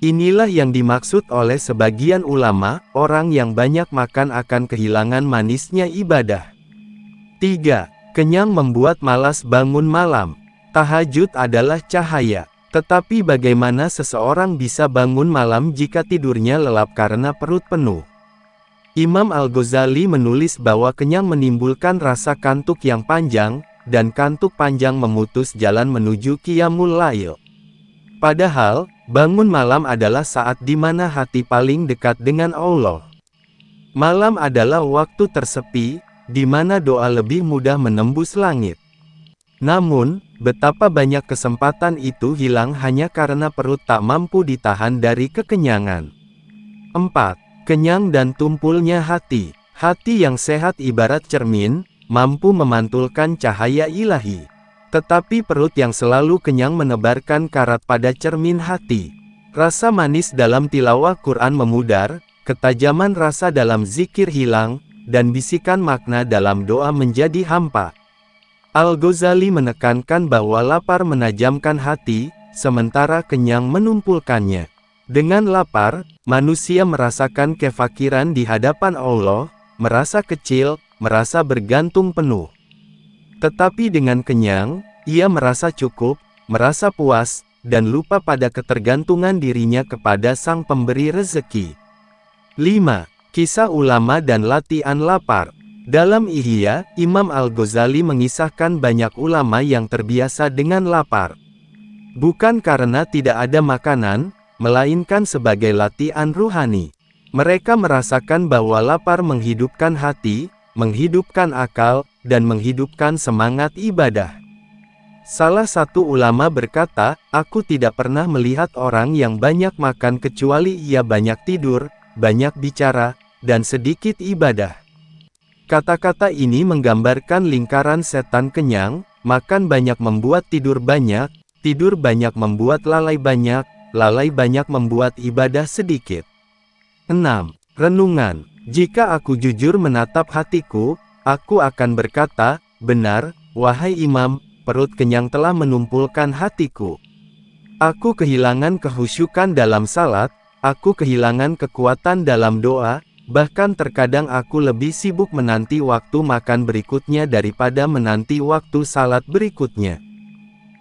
Inilah yang dimaksud oleh sebagian ulama, orang yang banyak makan akan kehilangan manisnya ibadah. 3. Kenyang membuat malas bangun malam. Tahajud adalah cahaya. Tetapi bagaimana seseorang bisa bangun malam jika tidurnya lelap karena perut penuh? Imam Al-Ghazali menulis bahwa kenyang menimbulkan rasa kantuk yang panjang, dan kantuk panjang memutus jalan menuju qiyamul lail. Padahal, bangun malam adalah saat di mana hati paling dekat dengan Allah. Malam adalah waktu tersepi, di mana doa lebih mudah menembus langit. Namun, betapa banyak kesempatan itu hilang hanya karena perut tak mampu ditahan dari kekenyangan. 4. Kenyang dan tumpulnya hati. Hati yang sehat ibarat cermin, mampu memantulkan cahaya ilahi. Tetapi perut yang selalu kenyang menebarkan karat pada cermin hati. Rasa manis dalam tilawah Quran memudar, ketajaman rasa dalam zikir hilang, dan bisikan makna dalam doa menjadi hampa. Al-Ghazali menekankan bahwa lapar menajamkan hati, sementara kenyang menumpulkannya. Dengan lapar, manusia merasakan kefakiran di hadapan Allah, merasa kecil, merasa bergantung penuh. Tetapi dengan kenyang, ia merasa cukup, merasa puas, dan lupa pada ketergantungan dirinya kepada Sang Pemberi rezeki. 5. Kisah ulama dan latihan lapar. Dalam Ihya, Imam Al-Ghazali mengisahkan banyak ulama yang terbiasa dengan lapar. Bukan karena tidak ada makanan, melainkan sebagai latihan ruhani. Mereka merasakan bahwa lapar menghidupkan hati, menghidupkan akal, dan menghidupkan semangat ibadah. Salah satu ulama berkata, "Aku tidak pernah melihat orang yang banyak makan kecuali ia banyak tidur, banyak bicara, dan sedikit ibadah." Kata-kata ini menggambarkan lingkaran setan kenyang, makan banyak membuat tidur banyak membuat lalai banyak membuat ibadah sedikit. 6. Renungan. Jika aku jujur menatap hatiku, aku akan berkata, "Benar, wahai Imam, perut kenyang telah menumpulkan hatiku. Aku kehilangan kehusyukan dalam salat, aku kehilangan kekuatan dalam doa, bahkan terkadang aku lebih sibuk menanti waktu makan berikutnya daripada menanti waktu salat berikutnya."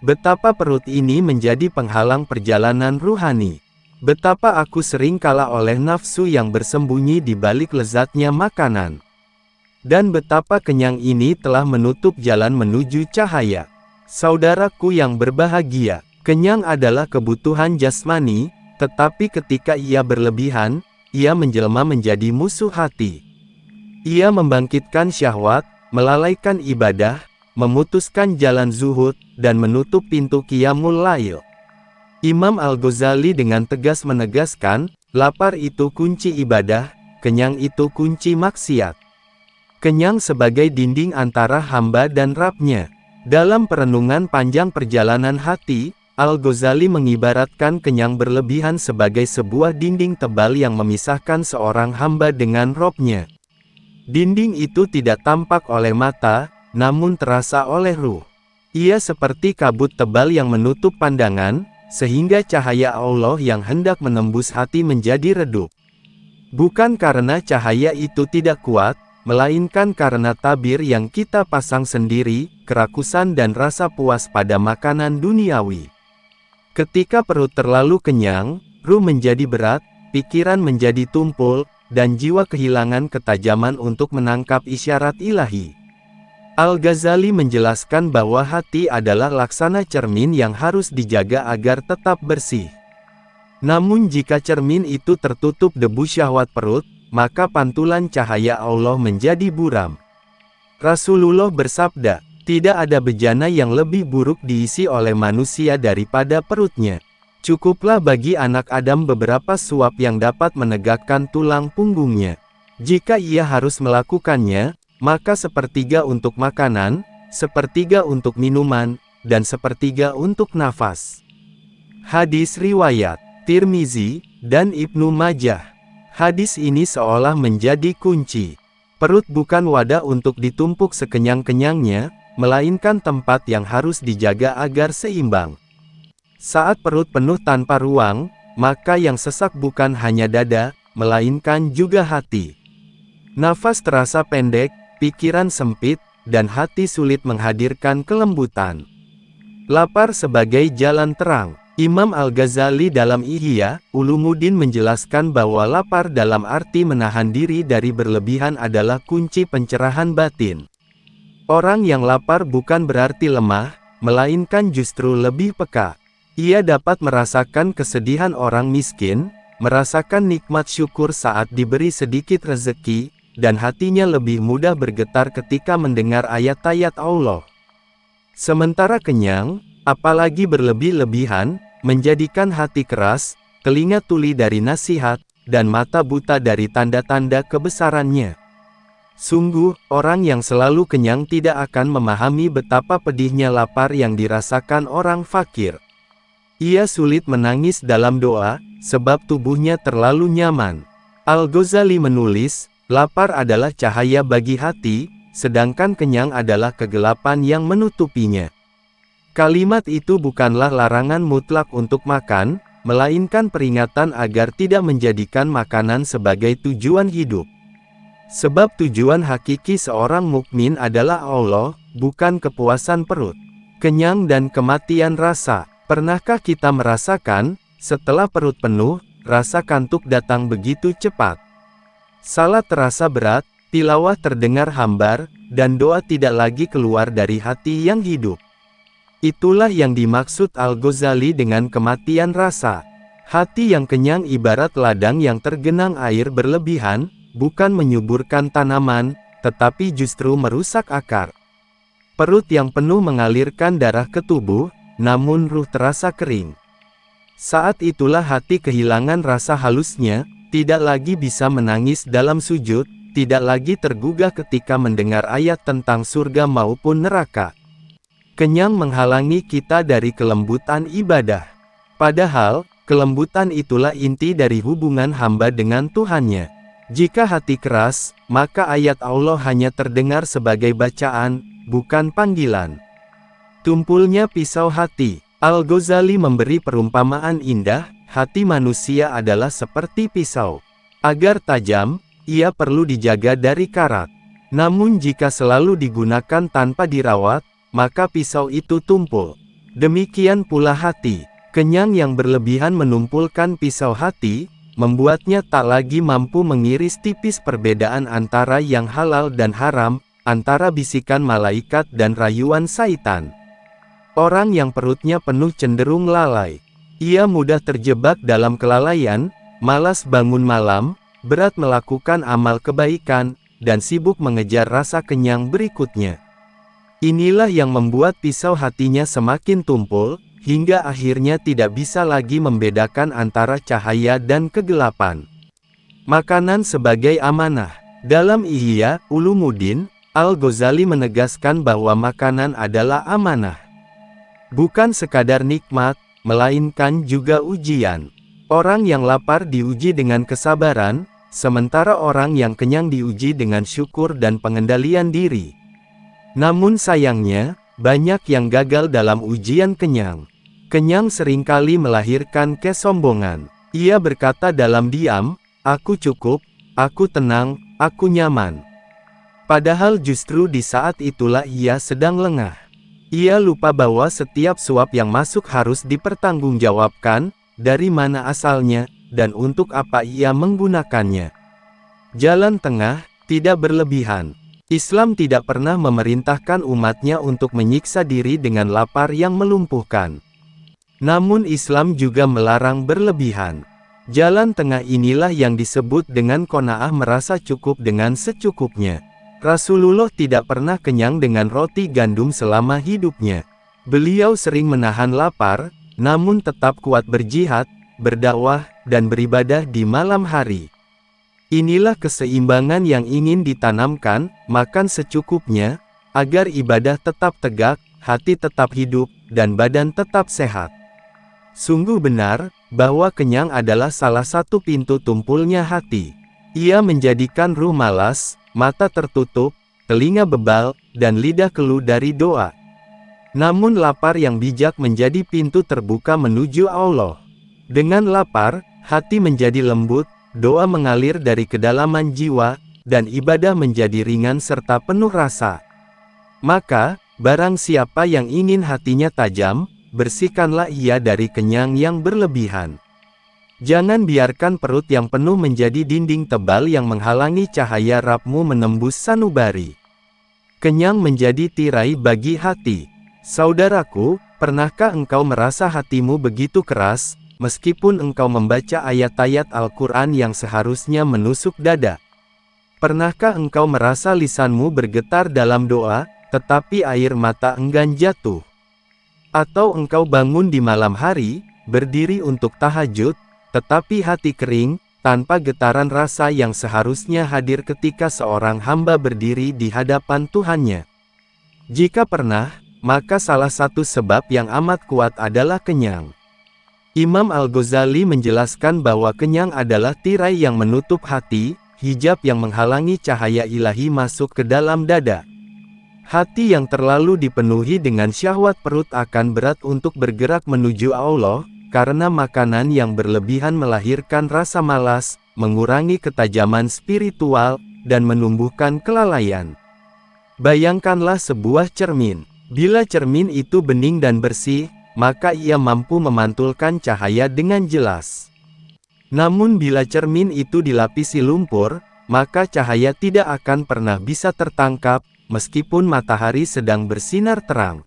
Betapa perut ini menjadi penghalang perjalanan ruhani. Betapa aku sering kalah oleh nafsu yang bersembunyi di balik lezatnya makanan. Dan betapa kenyang ini telah menutup jalan menuju cahaya. Saudaraku yang berbahagia, kenyang adalah kebutuhan jasmani, tetapi ketika ia berlebihan, ia menjelma menjadi musuh hati. Ia membangkitkan syahwat, melalaikan ibadah, memutuskan jalan zuhud, dan menutup pintu qiyamul lail. Imam Al-Ghazali dengan tegas menegaskan, lapar itu kunci ibadah, kenyang itu kunci maksiat. Kenyang sebagai dinding antara hamba dan Rabb-Nya. Dalam perenungan panjang perjalanan hati, Al-Ghazali mengibaratkan kenyang berlebihan sebagai sebuah dinding tebal yang memisahkan seorang hamba dengan Rabb-Nya. Dinding itu tidak tampak oleh mata, namun terasa oleh ruh. Ia seperti kabut tebal yang menutup pandangan, sehingga cahaya Allah yang hendak menembus hati menjadi redup. Bukan karena cahaya itu tidak kuat, melainkan karena tabir yang kita pasang sendiri, kerakusan dan rasa puas pada makanan duniawi. Ketika perut terlalu kenyang, ruh menjadi berat, pikiran menjadi tumpul, dan jiwa kehilangan ketajaman untuk menangkap isyarat ilahi. Al-Ghazali menjelaskan bahwa hati adalah laksana cermin yang harus dijaga agar tetap bersih. Namun jika cermin itu tertutup debu syahwat perut, maka pantulan cahaya Allah menjadi buram. Rasulullah bersabda, "Tidak ada bejana yang lebih buruk diisi oleh manusia daripada perutnya. Cukuplah bagi anak Adam beberapa suap yang dapat menegakkan tulang punggungnya. Jika ia harus melakukannya, maka sepertiga untuk makanan, sepertiga untuk minuman, dan sepertiga untuk nafas." Hadis riwayat Tirmizi dan Ibnu Majah. Hadis ini seolah menjadi kunci. Perut bukan wadah untuk ditumpuk sekenyang-kenyangnya, melainkan tempat yang harus dijaga agar seimbang. Saat perut penuh tanpa ruang, maka yang sesak bukan hanya dada, melainkan juga hati. Nafas terasa pendek, pikiran sempit, dan hati sulit menghadirkan kelembutan. Lapar sebagai jalan terang. Imam Al-Ghazali dalam Ihya Ulumuddin menjelaskan bahwa lapar dalam arti menahan diri dari berlebihan adalah kunci pencerahan batin. Orang yang lapar bukan berarti lemah, melainkan justru lebih peka. Ia dapat merasakan kesedihan orang miskin, merasakan nikmat syukur saat diberi sedikit rezeki, dan hatinya lebih mudah bergetar ketika mendengar ayat-ayat Allah. Sementara kenyang, apalagi berlebih-lebihan, menjadikan hati keras, telinga tuli dari nasihat, dan mata buta dari tanda-tanda kebesarannya. Sungguh, orang yang selalu kenyang tidak akan memahami betapa pedihnya lapar yang dirasakan orang fakir. Ia sulit menangis dalam doa, sebab tubuhnya terlalu nyaman. Al-Ghazali menulis, lapar adalah cahaya bagi hati, sedangkan kenyang adalah kegelapan yang menutupinya. Kalimat itu bukanlah larangan mutlak untuk makan, melainkan peringatan agar tidak menjadikan makanan sebagai tujuan hidup. Sebab tujuan hakiki seorang mukmin adalah Allah, bukan kepuasan perut, kenyang dan kematian rasa. Pernahkah kita merasakan, setelah perut penuh, rasa kantuk datang begitu cepat? Salat terasa berat, tilawah terdengar hambar, dan doa tidak lagi keluar dari hati yang hidup. Itulah yang dimaksud Al-Ghazali dengan kematian rasa. Hati yang kenyang ibarat ladang yang tergenang air berlebihan, bukan menyuburkan tanaman, tetapi justru merusak akar. Perut yang penuh mengalirkan darah ke tubuh, namun ruh terasa kering. Saat itulah hati kehilangan rasa halusnya, tidak lagi bisa menangis dalam sujud, tidak lagi tergugah ketika mendengar ayat tentang surga maupun neraka. Kenyang menghalangi kita dari kelembutan ibadah. Padahal, kelembutan itulah inti dari hubungan hamba dengan Tuhannya. Jika hati keras, maka ayat Allah hanya terdengar sebagai bacaan, bukan panggilan. Tumpulnya pisau hati. Al-Ghazali memberi perumpamaan indah, hati manusia adalah seperti pisau. Agar tajam, ia perlu dijaga dari karat. Namun jika selalu digunakan tanpa dirawat, maka pisau itu tumpul. Demikian pula hati. Kenyang yang berlebihan menumpulkan pisau hati, membuatnya tak lagi mampu mengiris tipis perbedaan antara yang halal dan haram, antara bisikan malaikat dan rayuan syaitan. Orang yang perutnya penuh cenderung lalai. Ia mudah terjebak dalam kelalaian, malas bangun malam, berat melakukan amal kebaikan, dan sibuk mengejar rasa kenyang berikutnya. Inilah yang membuat pisau hatinya semakin tumpul, hingga akhirnya tidak bisa lagi membedakan antara cahaya dan kegelapan. Makanan sebagai amanah. Dalam Ihya Ulumuddin, Al-Ghazali menegaskan bahwa makanan adalah amanah. Bukan sekadar nikmat, melainkan juga ujian. Orang yang lapar diuji dengan kesabaran, sementara orang yang kenyang diuji dengan syukur dan pengendalian diri. Namun sayangnya, banyak yang gagal dalam ujian kenyang. Kenyang seringkali melahirkan kesombongan. Ia berkata dalam diam, "Aku cukup, aku tenang, aku nyaman." Padahal justru di saat itulah ia sedang lengah. Ia lupa bahwa setiap suap yang masuk harus dipertanggungjawabkan, dari mana asalnya, dan untuk apa ia menggunakannya. Jalan tengah, tidak berlebihan. Islam tidak pernah memerintahkan umatnya untuk menyiksa diri dengan lapar yang melumpuhkan. Namun Islam juga melarang berlebihan. Jalan tengah inilah yang disebut dengan qanaah, merasa cukup dengan secukupnya. Rasulullah tidak pernah kenyang dengan roti gandum selama hidupnya. Beliau sering menahan lapar, namun tetap kuat berjihad, berdakwah, dan beribadah di malam hari. Inilah keseimbangan yang ingin ditanamkan, makan secukupnya, agar ibadah tetap tegak, hati tetap hidup, dan badan tetap sehat. Sungguh benar, bahwa kenyang adalah salah satu pintu tumpulnya hati. Ia menjadikan ruh malas, mata tertutup, telinga bebal, dan lidah keluh dari doa. Namun lapar yang bijak menjadi pintu terbuka menuju Allah. Dengan lapar, hati menjadi lembut, doa mengalir dari kedalaman jiwa, dan ibadah menjadi ringan serta penuh rasa. Maka, barang siapa yang ingin hatinya tajam, bersihkanlah ia dari kenyang yang berlebihan. Jangan biarkan perut yang penuh menjadi dinding tebal yang menghalangi cahaya Rabb-mu menembus sanubari. Kenyang menjadi tirai bagi hati. Saudaraku, pernahkah engkau merasa hatimu begitu keras, meskipun engkau membaca ayat-ayat Al-Quran yang seharusnya menusuk dada. Pernahkah engkau merasa lisanmu bergetar dalam doa, tetapi air mata enggan jatuh? Atau engkau bangun di malam hari, berdiri untuk tahajud, tetapi hati kering, tanpa getaran rasa yang seharusnya hadir ketika seorang hamba berdiri di hadapan Tuhannya? Jika pernah, maka salah satu sebab yang amat kuat adalah kenyang. Imam Al-Ghazali menjelaskan bahwa kenyang adalah tirai yang menutup hati, hijab yang menghalangi cahaya ilahi masuk ke dalam dada. Hati yang terlalu dipenuhi dengan syahwat perut akan berat untuk bergerak menuju Allah, karena makanan yang berlebihan melahirkan rasa malas, mengurangi ketajaman spiritual, dan menumbuhkan kelalaian. Bayangkanlah sebuah cermin. Bila cermin itu bening dan bersih, maka ia mampu memantulkan cahaya dengan jelas. Namun bila cermin itu dilapisi lumpur, maka cahaya tidak akan pernah bisa tertangkap, meskipun matahari sedang bersinar terang.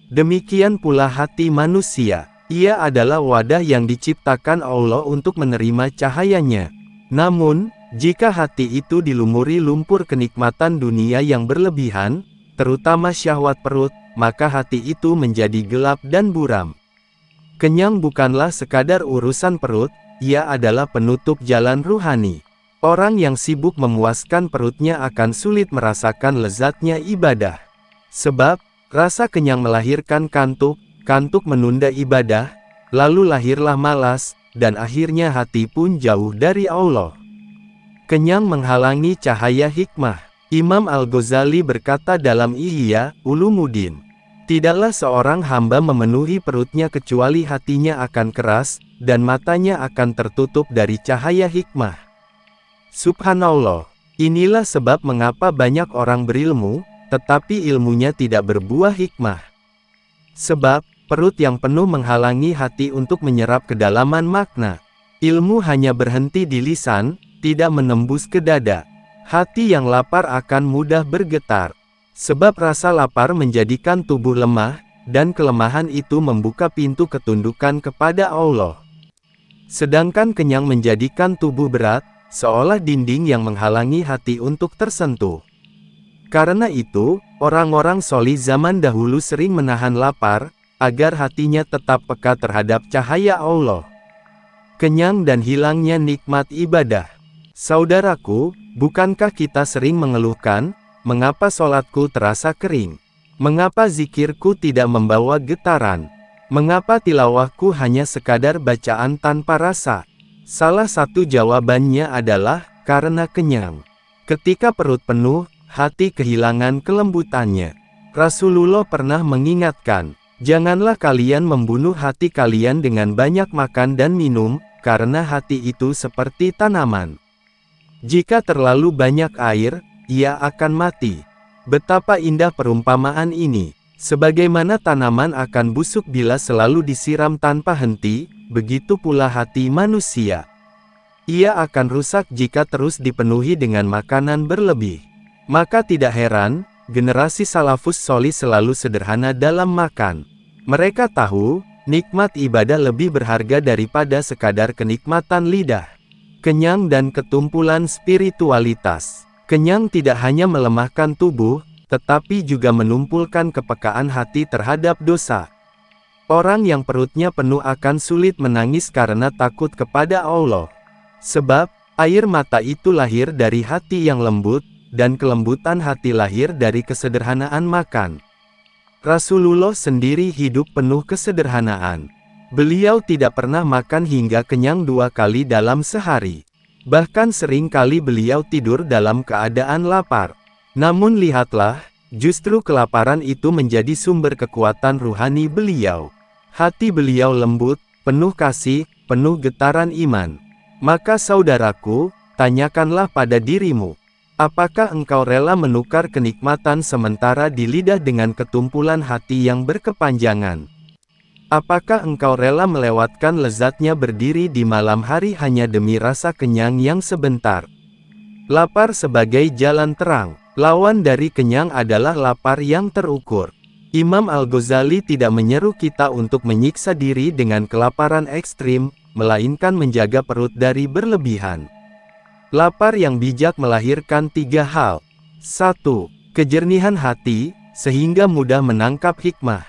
Demikian pula hati manusia. Ia adalah wadah yang diciptakan Allah untuk menerima cahayanya. Namun, jika hati itu dilumuri lumpur kenikmatan dunia yang berlebihan, terutama syahwat perut, maka hati itu menjadi gelap dan buram. Kenyang bukanlah sekadar urusan perut, ia adalah penutup jalan ruhani. Orang yang sibuk memuaskan perutnya akan sulit merasakan lezatnya ibadah. Sebab, rasa kenyang melahirkan kantuk, kantuk menunda ibadah, lalu lahirlah malas, dan akhirnya hati pun jauh dari Allah. Kenyang menghalangi cahaya hikmah. Imam Al-Ghazali berkata dalam Ihya Ulumuddin, tidaklah seorang hamba memenuhi perutnya kecuali hatinya akan keras, dan matanya akan tertutup dari cahaya hikmah. Subhanallah, inilah sebab mengapa banyak orang berilmu, tetapi ilmunya tidak berbuah hikmah. Sebab, perut yang penuh menghalangi hati untuk menyerap kedalaman makna. Ilmu hanya berhenti di lisan, tidak menembus ke dada. Hati yang lapar akan mudah bergetar. Sebab rasa lapar menjadikan tubuh lemah, dan kelemahan itu membuka pintu ketundukan kepada Allah. Sedangkan kenyang menjadikan tubuh berat, seolah dinding yang menghalangi hati untuk tersentuh. Karena itu, orang-orang solih zaman dahulu sering menahan lapar, agar hatinya tetap peka terhadap cahaya Allah. Kenyang dan hilangnya nikmat ibadah. Saudaraku, bukankah kita sering mengeluhkan, mengapa sholatku terasa kering? Mengapa zikirku tidak membawa getaran? Mengapa tilawahku hanya sekadar bacaan tanpa rasa? Salah satu jawabannya adalah, karena kenyang. Ketika perut penuh, hati kehilangan kelembutannya. Rasulullah pernah mengingatkan, janganlah kalian membunuh hati kalian dengan banyak makan dan minum, karena hati itu seperti tanaman. Jika terlalu banyak air, ia akan mati. Betapa indah perumpamaan ini. Sebagaimana tanaman akan busuk bila selalu disiram tanpa henti, begitu pula hati manusia. Ia akan rusak jika terus dipenuhi dengan makanan berlebih. Maka tidak heran, generasi salafus solih selalu sederhana dalam makan. Mereka tahu, nikmat ibadah lebih berharga daripada sekadar kenikmatan lidah. Kenyang dan ketumpulan spiritualitas. Kenyang tidak hanya melemahkan tubuh, tetapi juga menumpulkan kepekaan hati terhadap dosa. Orang yang perutnya penuh akan sulit menangis karena takut kepada Allah. Sebab, air mata itu lahir dari hati yang lembut, dan kelembutan hati lahir dari kesederhanaan makan. Rasulullah sendiri hidup penuh kesederhanaan. Beliau tidak pernah makan hingga kenyang 2 kali dalam sehari. Bahkan sering kali beliau tidur dalam keadaan lapar. Namun lihatlah, justru kelaparan itu menjadi sumber kekuatan ruhani beliau. Hati beliau lembut, penuh kasih, penuh getaran iman. Maka saudaraku, tanyakanlah pada dirimu. Apakah engkau rela menukar kenikmatan sementara di lidah dengan ketumpulan hati yang berkepanjangan? Apakah engkau rela melewatkan lezatnya berdiri di malam hari hanya demi rasa kenyang yang sebentar? Lapar sebagai jalan terang. Lawan dari kenyang adalah lapar yang terukur. Imam Al-Ghazali tidak menyeru kita untuk menyiksa diri dengan kelaparan ekstrim, melainkan menjaga perut dari berlebihan. Lapar yang bijak melahirkan 3 hal. 1. Kejernihan hati, sehingga mudah menangkap hikmah.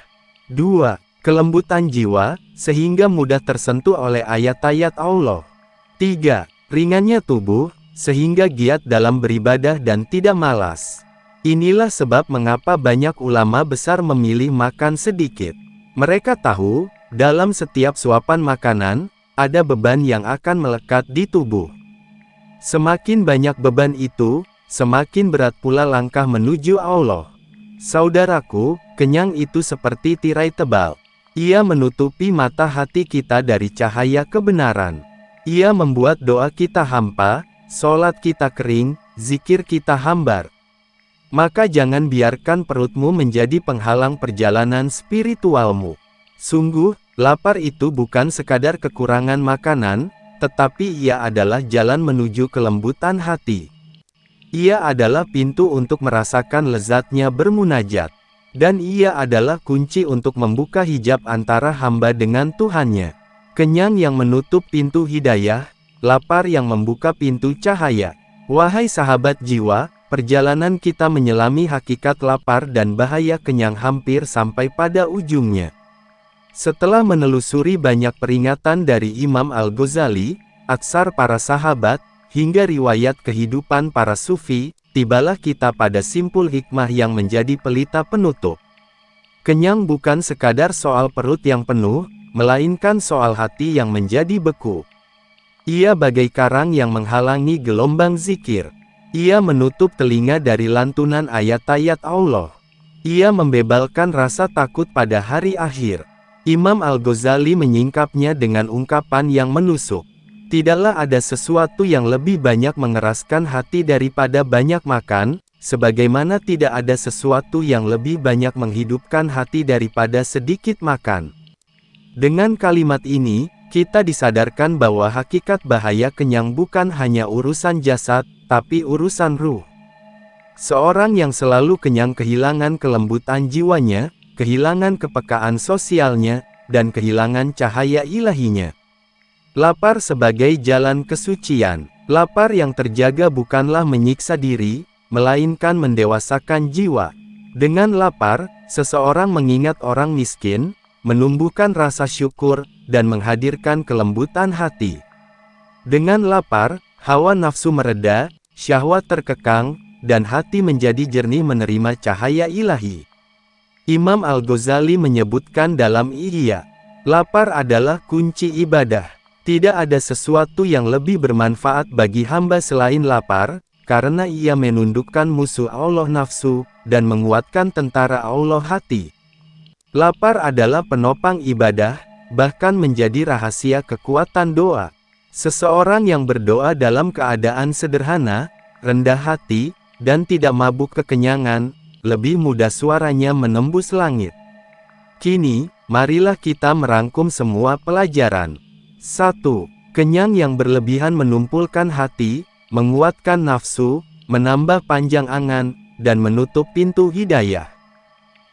2. Kelembutan jiwa, sehingga mudah tersentuh oleh ayat-ayat Allah. 3. Ringannya tubuh, sehingga giat dalam beribadah dan tidak malas. Inilah sebab mengapa banyak ulama besar memilih makan sedikit. Mereka tahu, dalam setiap suapan makanan, ada beban yang akan melekat di tubuh. Semakin banyak beban itu, semakin berat pula langkah menuju Allah. Saudaraku, kenyang itu seperti tirai tebal. Ia menutupi mata hati kita dari cahaya kebenaran. Ia membuat doa kita hampa, sholat kita kering, zikir kita hambar. Maka jangan biarkan perutmu menjadi penghalang perjalanan spiritualmu. Sungguh, lapar itu bukan sekadar kekurangan makanan, tetapi ia adalah jalan menuju kelembutan hati. Ia adalah pintu untuk merasakan lezatnya bermunajat. Dan ia adalah kunci untuk membuka hijab antara hamba dengan Tuhannya. Kenyang yang menutup pintu hidayah, lapar yang membuka pintu cahaya. Wahai sahabat jiwa, perjalanan kita menyelami hakikat lapar dan bahaya kenyang hampir sampai pada ujungnya. Setelah menelusuri banyak peringatan dari Imam Al-Ghazali, atsar para sahabat, hingga riwayat kehidupan para sufi, tibalah kita pada simpul hikmah yang menjadi pelita penutup. Kenyang bukan sekadar soal perut yang penuh, melainkan soal hati yang menjadi beku. Ia bagai karang yang menghalangi gelombang zikir. Ia menutup telinga dari lantunan ayat-ayat Allah. Ia membebalkan rasa takut pada hari akhir. Imam Al-Ghazali menyingkapnya dengan ungkapan yang menusuk. Tidaklah ada sesuatu yang lebih banyak mengeraskan hati daripada banyak makan, sebagaimana tidak ada sesuatu yang lebih banyak menghidupkan hati daripada sedikit makan. Dengan kalimat ini, kita disadarkan bahwa hakikat bahaya kenyang bukan hanya urusan jasad, tapi urusan ruh. Seorang yang selalu kenyang kehilangan kelembutan jiwanya, kehilangan kepekaan sosialnya, dan kehilangan cahaya ilahinya. Lapar sebagai jalan kesucian. Lapar yang terjaga bukanlah menyiksa diri, melainkan mendewasakan jiwa. Dengan lapar, seseorang mengingat orang miskin, menumbuhkan rasa syukur, dan menghadirkan kelembutan hati. Dengan lapar, hawa nafsu mereda, syahwat terkekang, dan hati menjadi jernih menerima cahaya ilahi. Imam Al-Ghazali menyebutkan dalam Ihya, lapar adalah kunci ibadah. Tidak ada sesuatu yang lebih bermanfaat bagi hamba selain lapar, karena ia menundukkan musuh Allah nafsu, dan menguatkan tentara Allah hati. Lapar adalah penopang ibadah, bahkan menjadi rahasia kekuatan doa. Seseorang yang berdoa dalam keadaan sederhana, rendah hati, dan tidak mabuk kekenyangan, lebih mudah suaranya menembus langit. Kini, marilah kita merangkum semua pelajaran. 1. Kenyang yang berlebihan menumpulkan hati, menguatkan nafsu, menambah panjang angan, dan menutup pintu hidayah.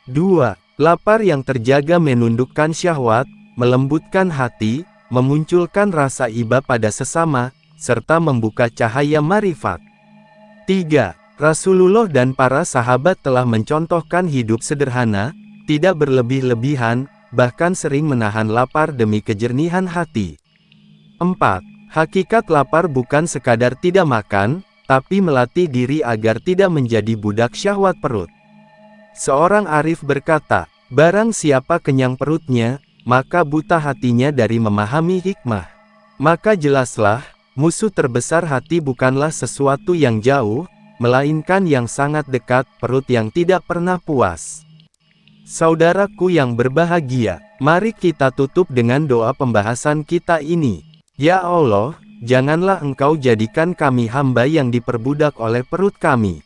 2. Lapar yang terjaga menundukkan syahwat, melembutkan hati, memunculkan rasa iba pada sesama, serta membuka cahaya marifat. 3. Rasulullah dan para sahabat telah mencontohkan hidup sederhana, tidak berlebih-lebihan, bahkan sering menahan lapar demi kejernihan hati. 4. Hakikat lapar bukan sekadar tidak makan, tapi melatih diri agar tidak menjadi budak syahwat perut. Seorang arif berkata, barang siapa kenyang perutnya, maka buta hatinya dari memahami hikmah. Maka jelaslah, musuh terbesar hati bukanlah sesuatu yang jauh, melainkan yang sangat dekat, perut yang tidak pernah puas. Saudaraku yang berbahagia, mari kita tutup dengan doa pembahasan kita ini. Ya Allah, janganlah Engkau jadikan kami hamba yang diperbudak oleh perut kami.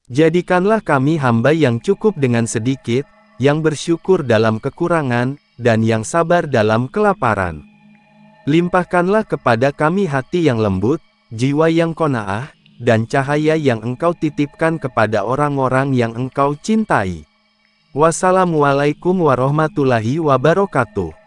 Jadikanlah kami hamba yang cukup dengan sedikit, yang bersyukur dalam kekurangan, dan yang sabar dalam kelaparan. Limpahkanlah kepada kami hati yang lembut, jiwa yang qanaah, dan cahaya yang Engkau titipkan kepada orang-orang yang Engkau cintai. Wassalamualaikum warahmatullahi wabarakatuh.